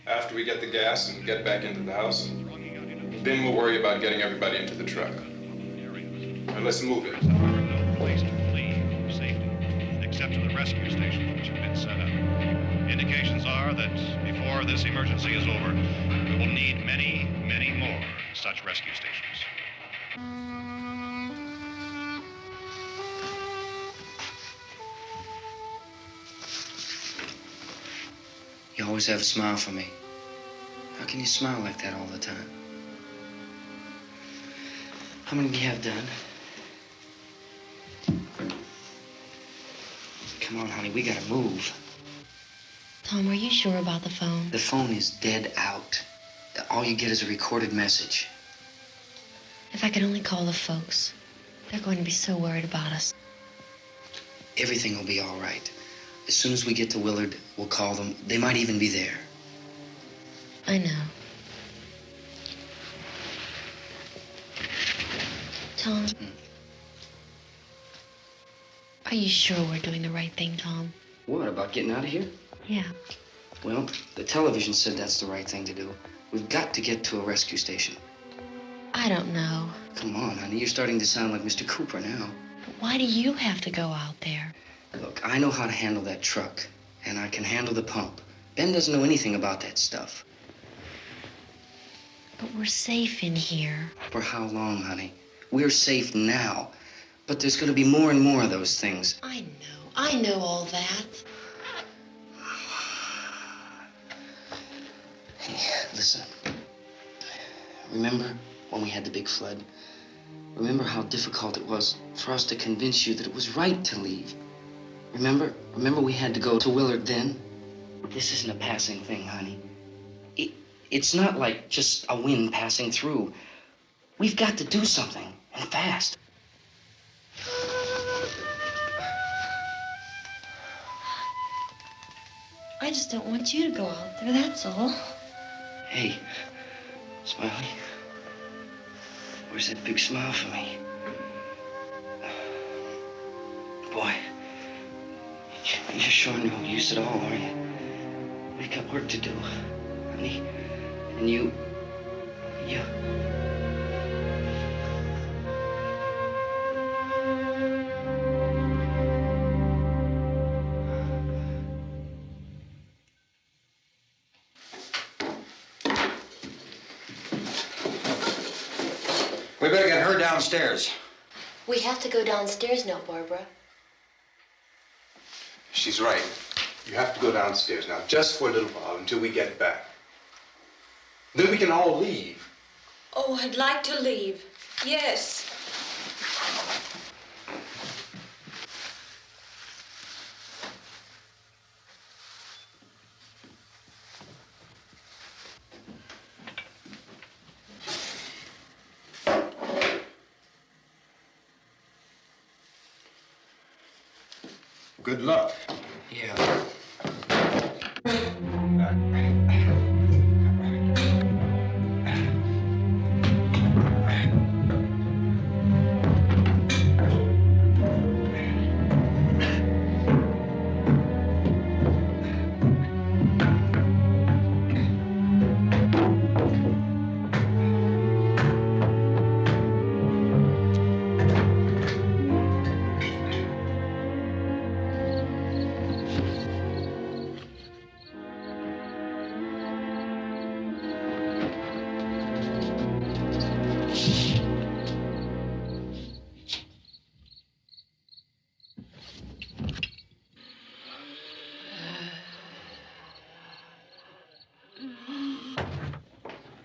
After we get the gas and get back into the house, then we'll worry about getting everybody into the truck. Now let's move it. No place to flee for safety, except to the rescue stations which have been set up. Indications are that before this emergency is over, we will need many, many more such rescue stations. You always have a smile for me. How can you smile like that all the time? How many do you have done? Come on, honey, we gotta move. Tom, are you sure about the phone? The phone is dead out. All you get is a recorded message. If I could only call the folks. They're going to be so worried about us. Everything will be all right. As soon as we get to Willard, we'll call them. They might even be there. I know. Tom, are you sure we're doing the right thing, Tom? What, about getting out of here? Yeah. Well, the television said that's the right thing to do. We've got to get to a rescue station. I don't know. Come on, honey. You're starting to sound like Mr. Cooper now. But why do you have to go out there? Look, I know how to handle that truck, and I can handle the pump. Ben doesn't know anything about that stuff. But we're safe in here. For how long, honey? We're safe now. But there's going to be more and more of those things. I know all that. Hey, listen. Remember when we had the big flood? Remember how difficult it was for us to convince you that it was right to leave? Remember we had to go to Willard then? This isn't a passing thing, honey. It's not like just a wind passing through. We've got to do something, and fast. I just don't want you to go out there, that's all. Hey, Smiley. Where's that big smile for me? Boy, you're sure no use at all, are you? We've got work to do, honey. And you... We better get her downstairs. We have to go downstairs now, Barbara. She's right. You have to go downstairs now, just for a little while, until we get back. Then we can all leave. Oh, I'd like to leave. Yes. Good luck. Yeah.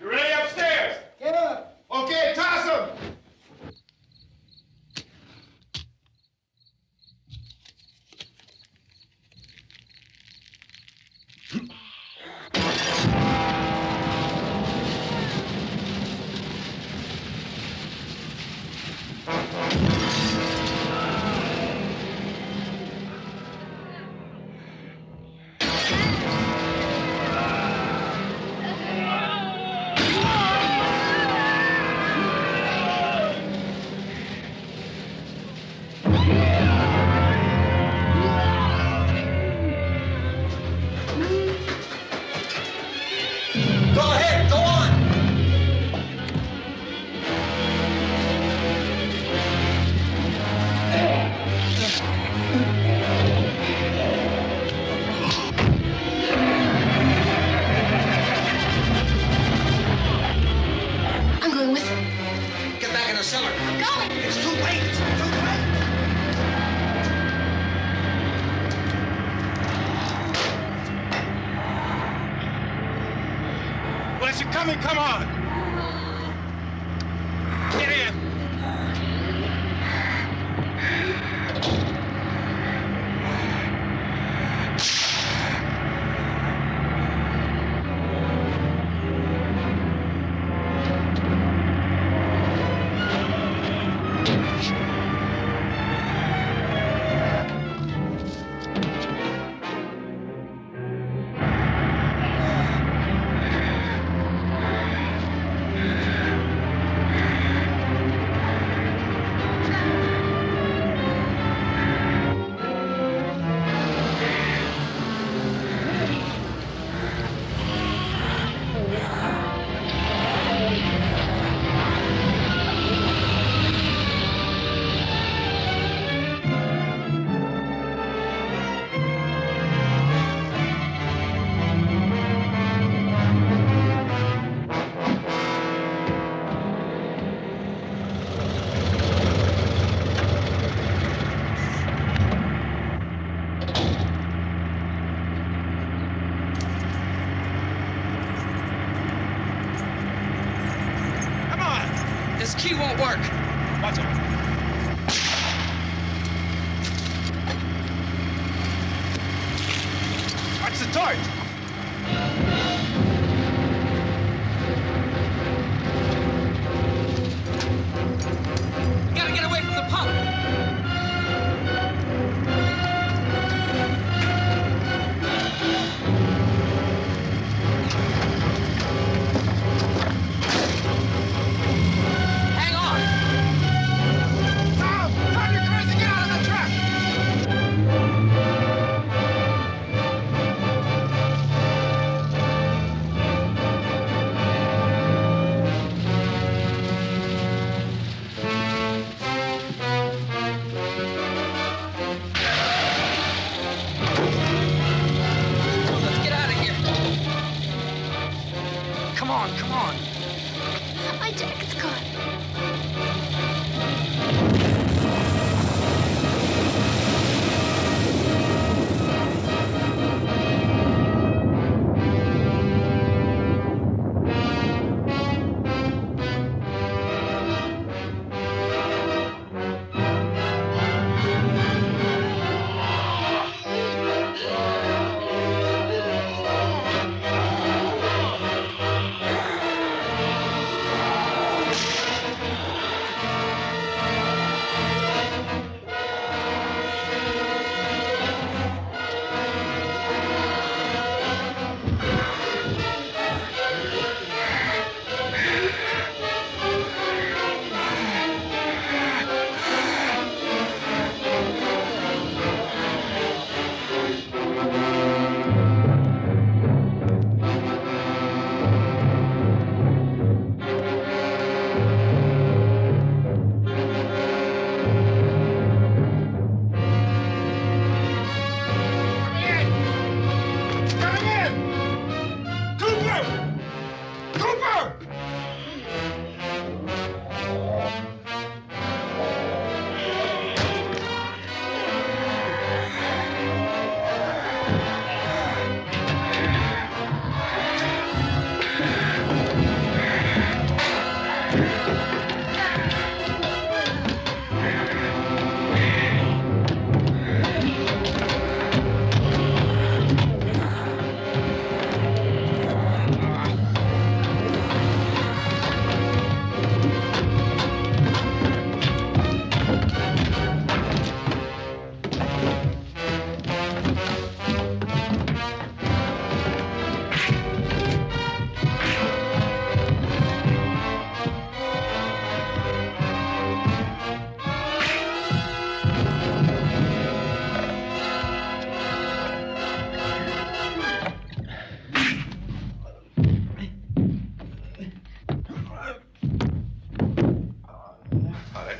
You ready upstairs? Get up. Okay, toss him. Go ahead, go on. I'm going with him. Get back in the cellar. I'm going. It's too late. It's too late. Well, as you're coming, come on. Get in. the torch! We gotta get away from the pump! Hang on! Tom! Turn your cars and get out of the truck! Let's get out of here! Come on, come on! My jacket's caught.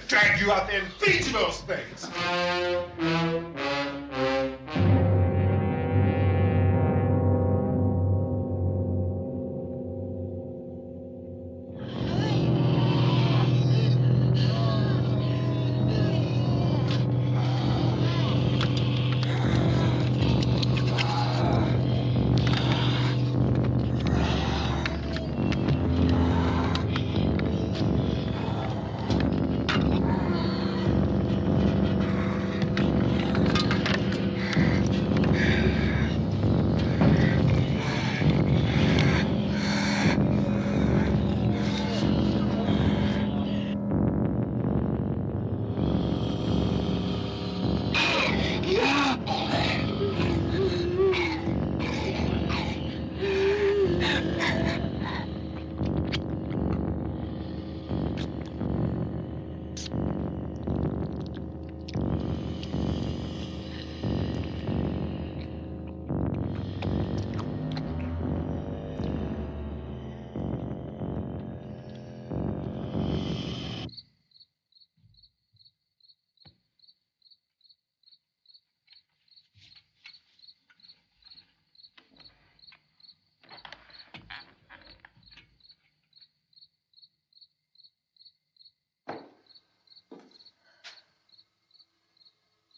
Drag you out there and feed you those things!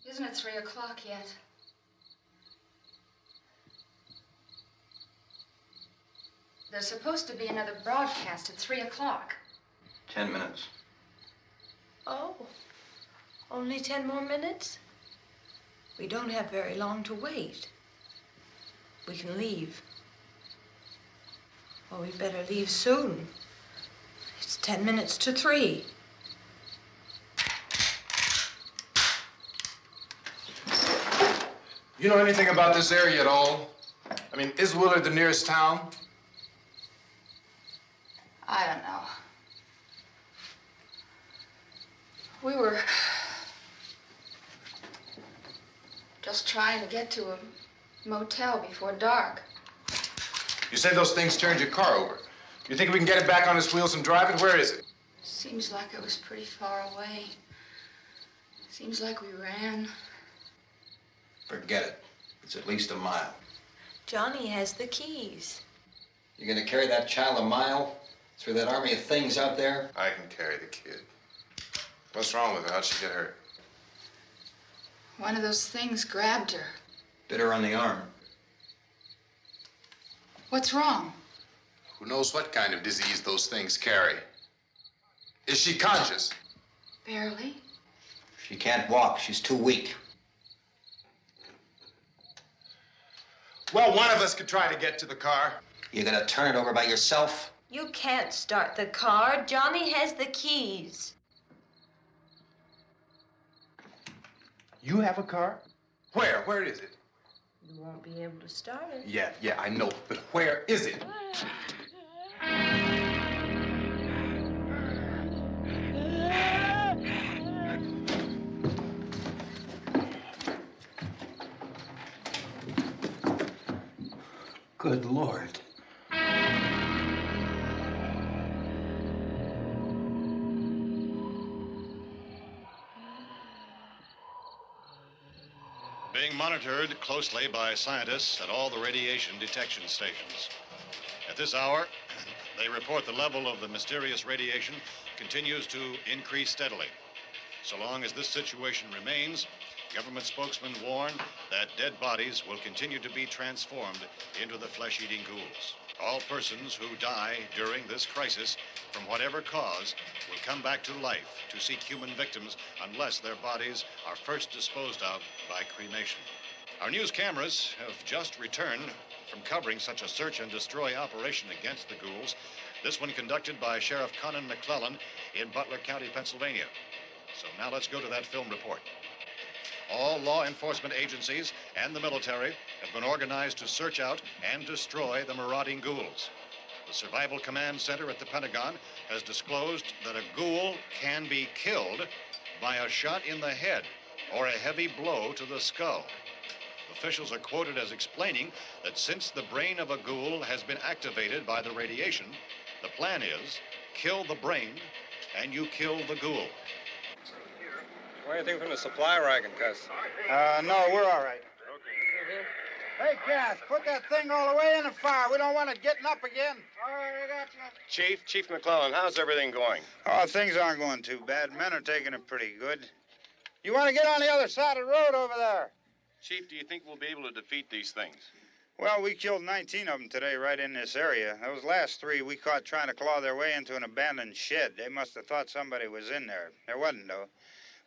Isn't it 3 o'clock yet? There's supposed to be another broadcast at 3 o'clock. 10 minutes. Oh, only 10 more minutes? We don't have very long to wait. we can leave. Well, we better leave soon. It's 10 minutes to 3. You know anything about this area at all? I mean, is Willard the nearest town? I don't know. We were just trying to get to a motel before dark. You said those things turned your car over. You think we can get it back on its wheels and drive it? Where is it? Seems like it was pretty far away. Seems like we ran. Forget it. It's at least a mile. Johnny has the keys. You gonna carry that child a mile through that army of things out there? I can carry the kid. What's wrong with her? How'd she get hurt? One of those things grabbed her. Bit her on the arm. What's wrong? Who knows what kind of disease those things carry? Is she conscious? Barely. She can't walk. She's too weak. Well, one of us could try to get to the car. You gonna turn it over by yourself? You can't start the car. Johnny has the keys. You have a car? Where? Where is it? You won't be able to start it. Yeah, I know. But where is it? Good Lord. Being monitored closely by scientists at all the radiation detection stations. At this hour, they report the level of the mysterious radiation continues to increase steadily. So long as this situation remains, government spokesmen warn that dead bodies will continue to be transformed into the flesh-eating ghouls. All persons who die during this crisis, from whatever cause, will come back to life to seek human victims unless their bodies are first disposed of by cremation. Our news cameras have just returned from covering such a search and destroy operation against the ghouls, this one conducted by Sheriff Conan McClellan in Butler County, Pennsylvania. So now let's go to that film report. All law enforcement agencies and the military have been organized to search out and destroy the marauding ghouls. The Survival Command Center at the Pentagon has disclosed that a ghoul can be killed by a shot in the head or a heavy blow to the skull. Officials are quoted as explaining that since the brain of a ghoul has been activated by the radiation, the plan is kill the brain and you kill the ghoul. Anything from the supply wagon, Cuss? No, we're all right. Hey, Cass, put that thing all the way in the fire. We don't want it getting up again. All right, I got you. Chief McClellan, how's everything going? Oh, things aren't going too bad. Men are taking it pretty good. You want to get on the other side of the road over there? Chief, do you think we'll be able to defeat these things? Well, we killed 19 of them today right in this area. Those last 3 we caught trying to claw their way into an abandoned shed. They must have thought somebody was in there. There wasn't, though.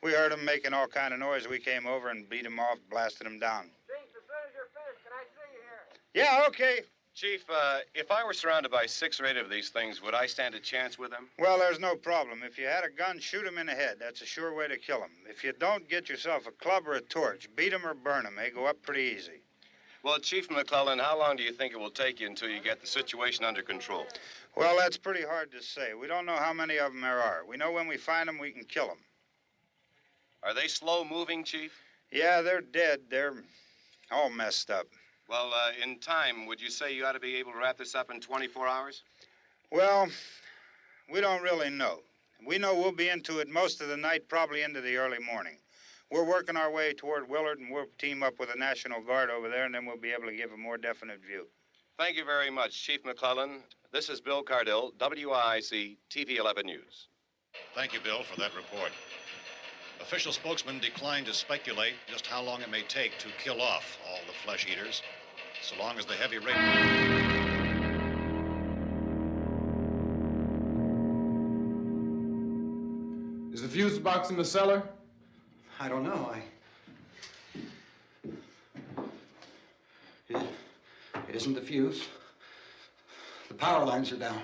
We heard them making all kind of noise. We came over and beat them off, blasted them down. Chief, as soon as you're finished, can I see you here? Yeah, okay. Chief, if I were surrounded by 6 or 8 of these things, would I stand a chance with them? Well, there's no problem. If you had a gun, shoot them in the head. That's a sure way to kill them. If you don't, get yourself a club or a torch. Beat them or burn them. They go up pretty easy. Well, Chief McClellan, how long do you think it will take you until you get the situation under control? Well, that's pretty hard to say. We don't know how many of them there are. We know when we find them, we can kill them. Are they slow-moving, Chief? Yeah, they're dead. They're all messed up. Well, in time, would you say you ought to be able to wrap this up in 24 hours? Well, we don't really know. We know we'll be into it most of the night, probably into the early morning. We're working our way toward Willard, and we'll team up with the National Guard over there, and then we'll be able to give a more definite view. Thank you very much, Chief McClellan. This is Bill Cardill, WIC TV 11 News. Thank you, Bill, for that report. Official spokesmen declined to speculate just how long it may take to kill off all the flesh eaters, so long as the heavy rain... Is the fuse box in the cellar? I don't know. isn't the fuse. The power lines are down.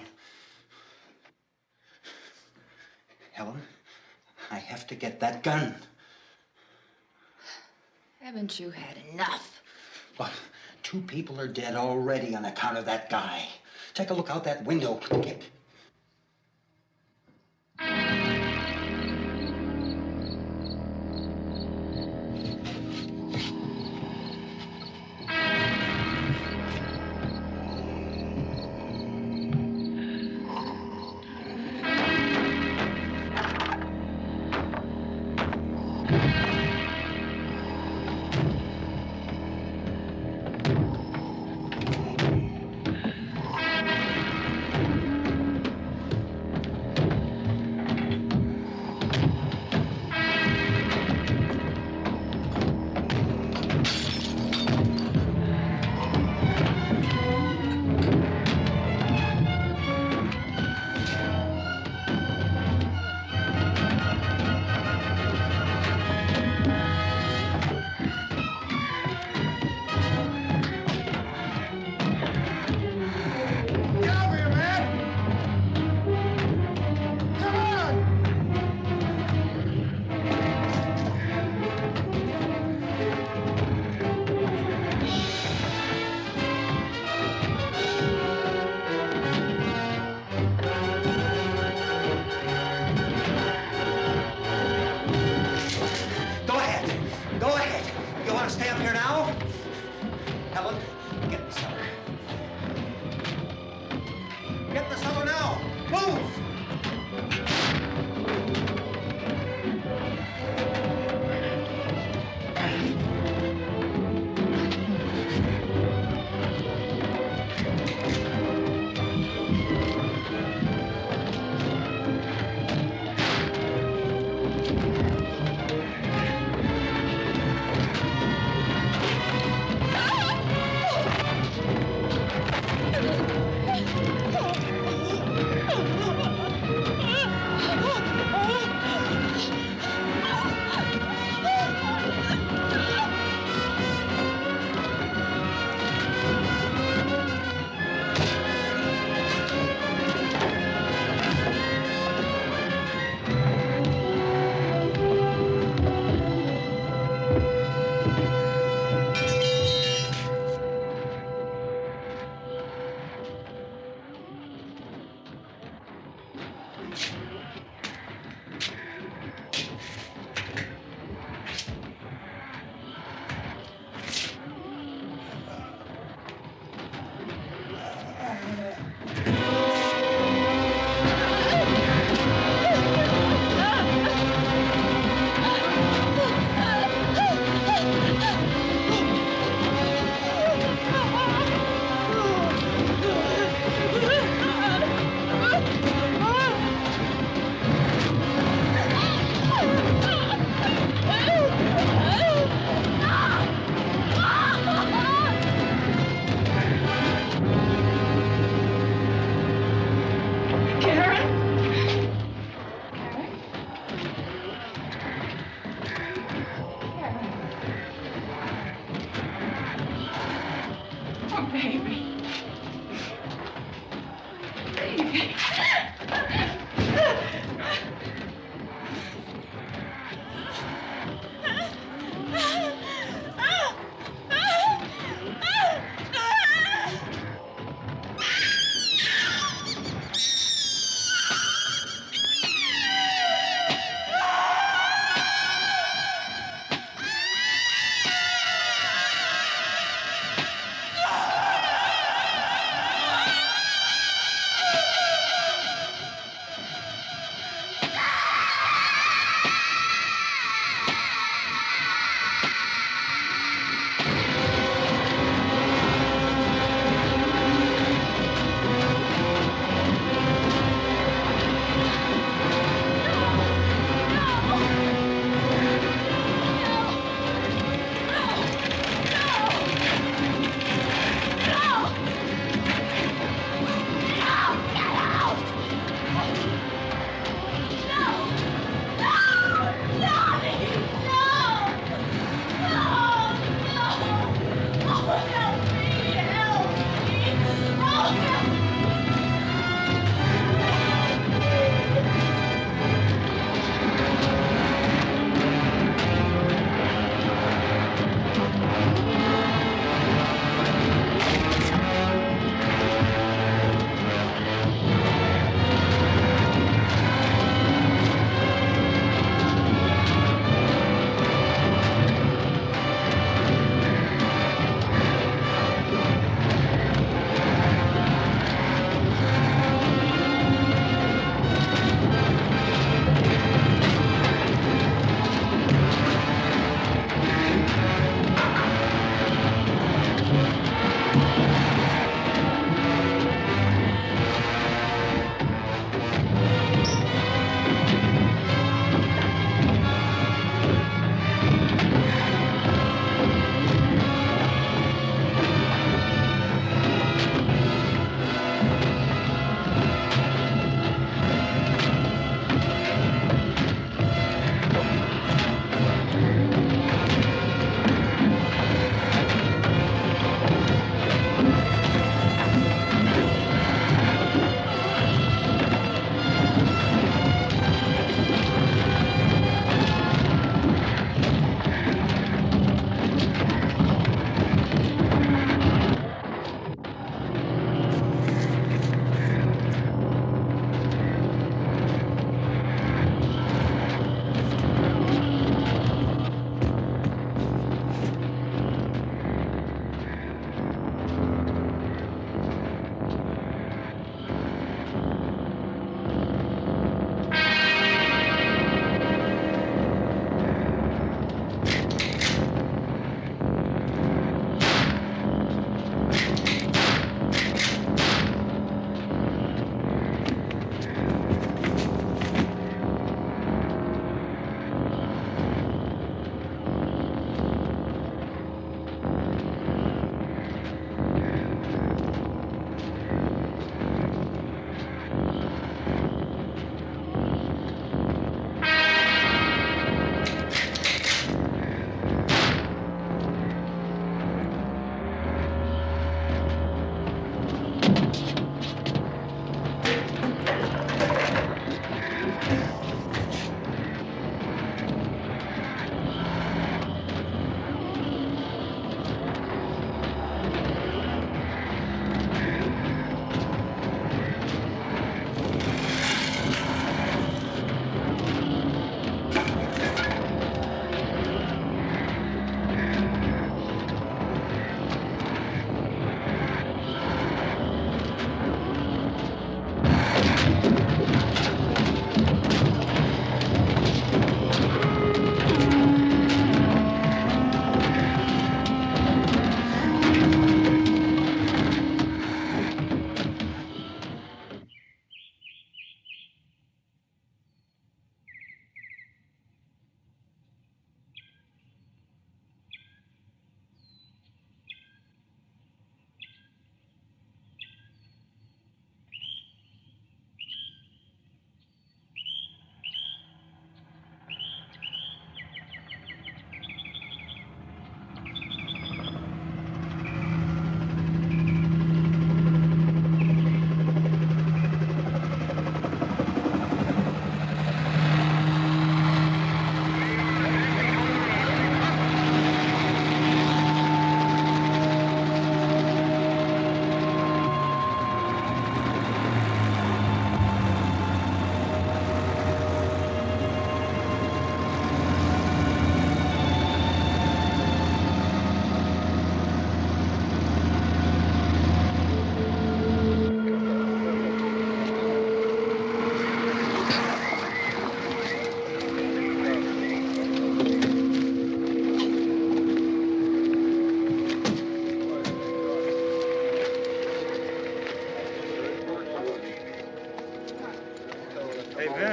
Helen, I have to get that gun. Haven't you had enough? Look, 2 people are dead already on account of that guy. Take a look out that window. Get...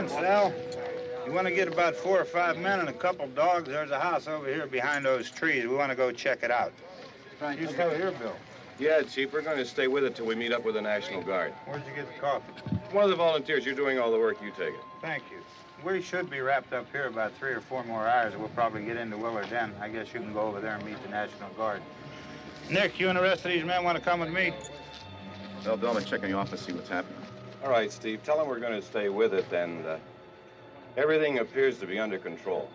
Sal, you want to get about 4 or 5 men and a couple dogs? There's a house over here behind those trees. We want to go check it out. You stay here, Bill. Yeah, Chief, we're going to stay with it till we meet up with the National Guard. Where'd you get the coffee? One of the volunteers. You're doing all the work. You take it. Thank you. We should be wrapped up here about 3 or 4 more hours. We'll probably get into Willard Den. I guess you can go over there and meet the National Guard. Nick, you and the rest of these men want to come with me? Well, Bill, I'm checking the office, see what's happening. All right, Steve. Tell them we're going to stay with it, and everything appears to be under control.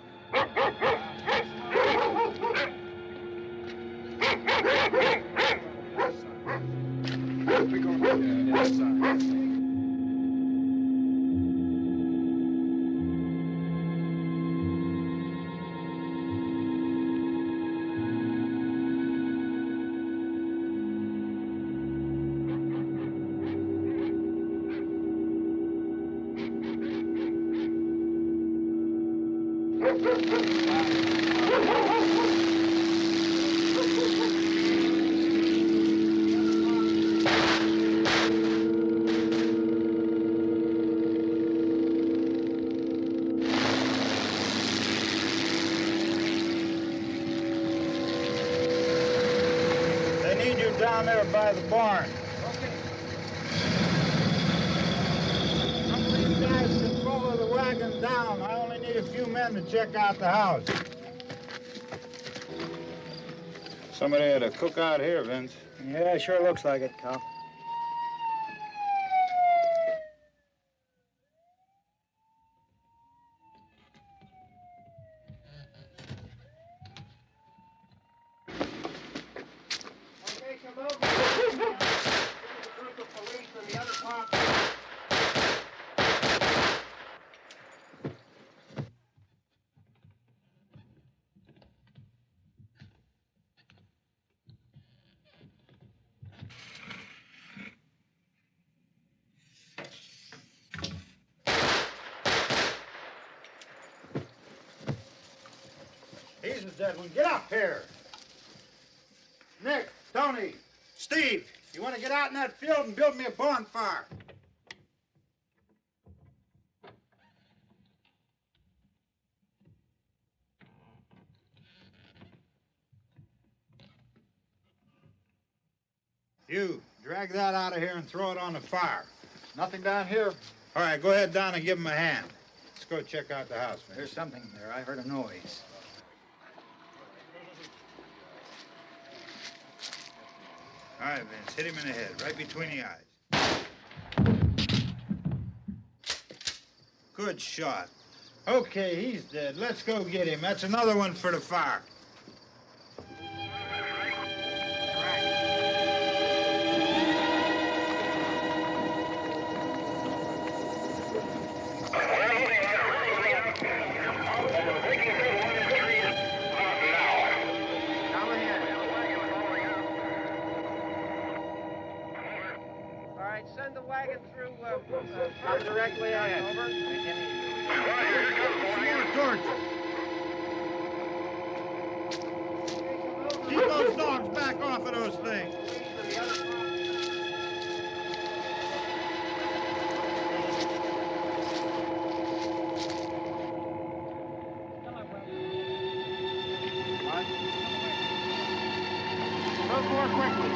Down there by the barn. Okay. Some of these guys can follow the wagon down. I only need a few men to check out the house. Somebody had a cookout here, Vince. Yeah, sure looks like it, Cal. He's the dead one. Get up here. Nick, Tony, Steve, you want to get out in that field and build me a bonfire? You, drag that out of here and throw it on the fire. Nothing down here. All right, go ahead down and give him a hand. Let's go check out the house, man. There's something there. I heard a noise. All right, Vince, hit him in the head, right between the eyes. Good shot. Okay, he's dead. Let's go get him. That's another one for the fire. Send the wagon through directly out. Over. More torch. Keep those dogs back off of those things. Go more quickly.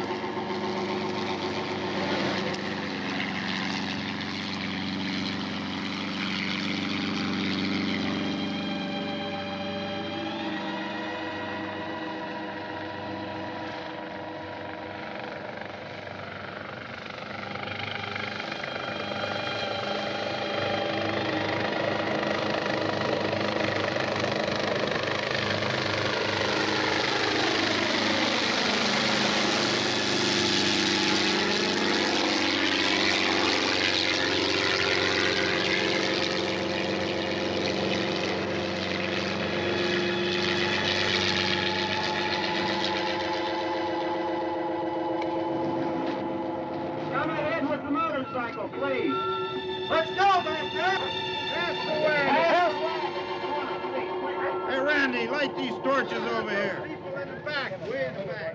Please. Let's go back there. That's the way. Hey, Randy, light these torches over here. People in the back, way in the back.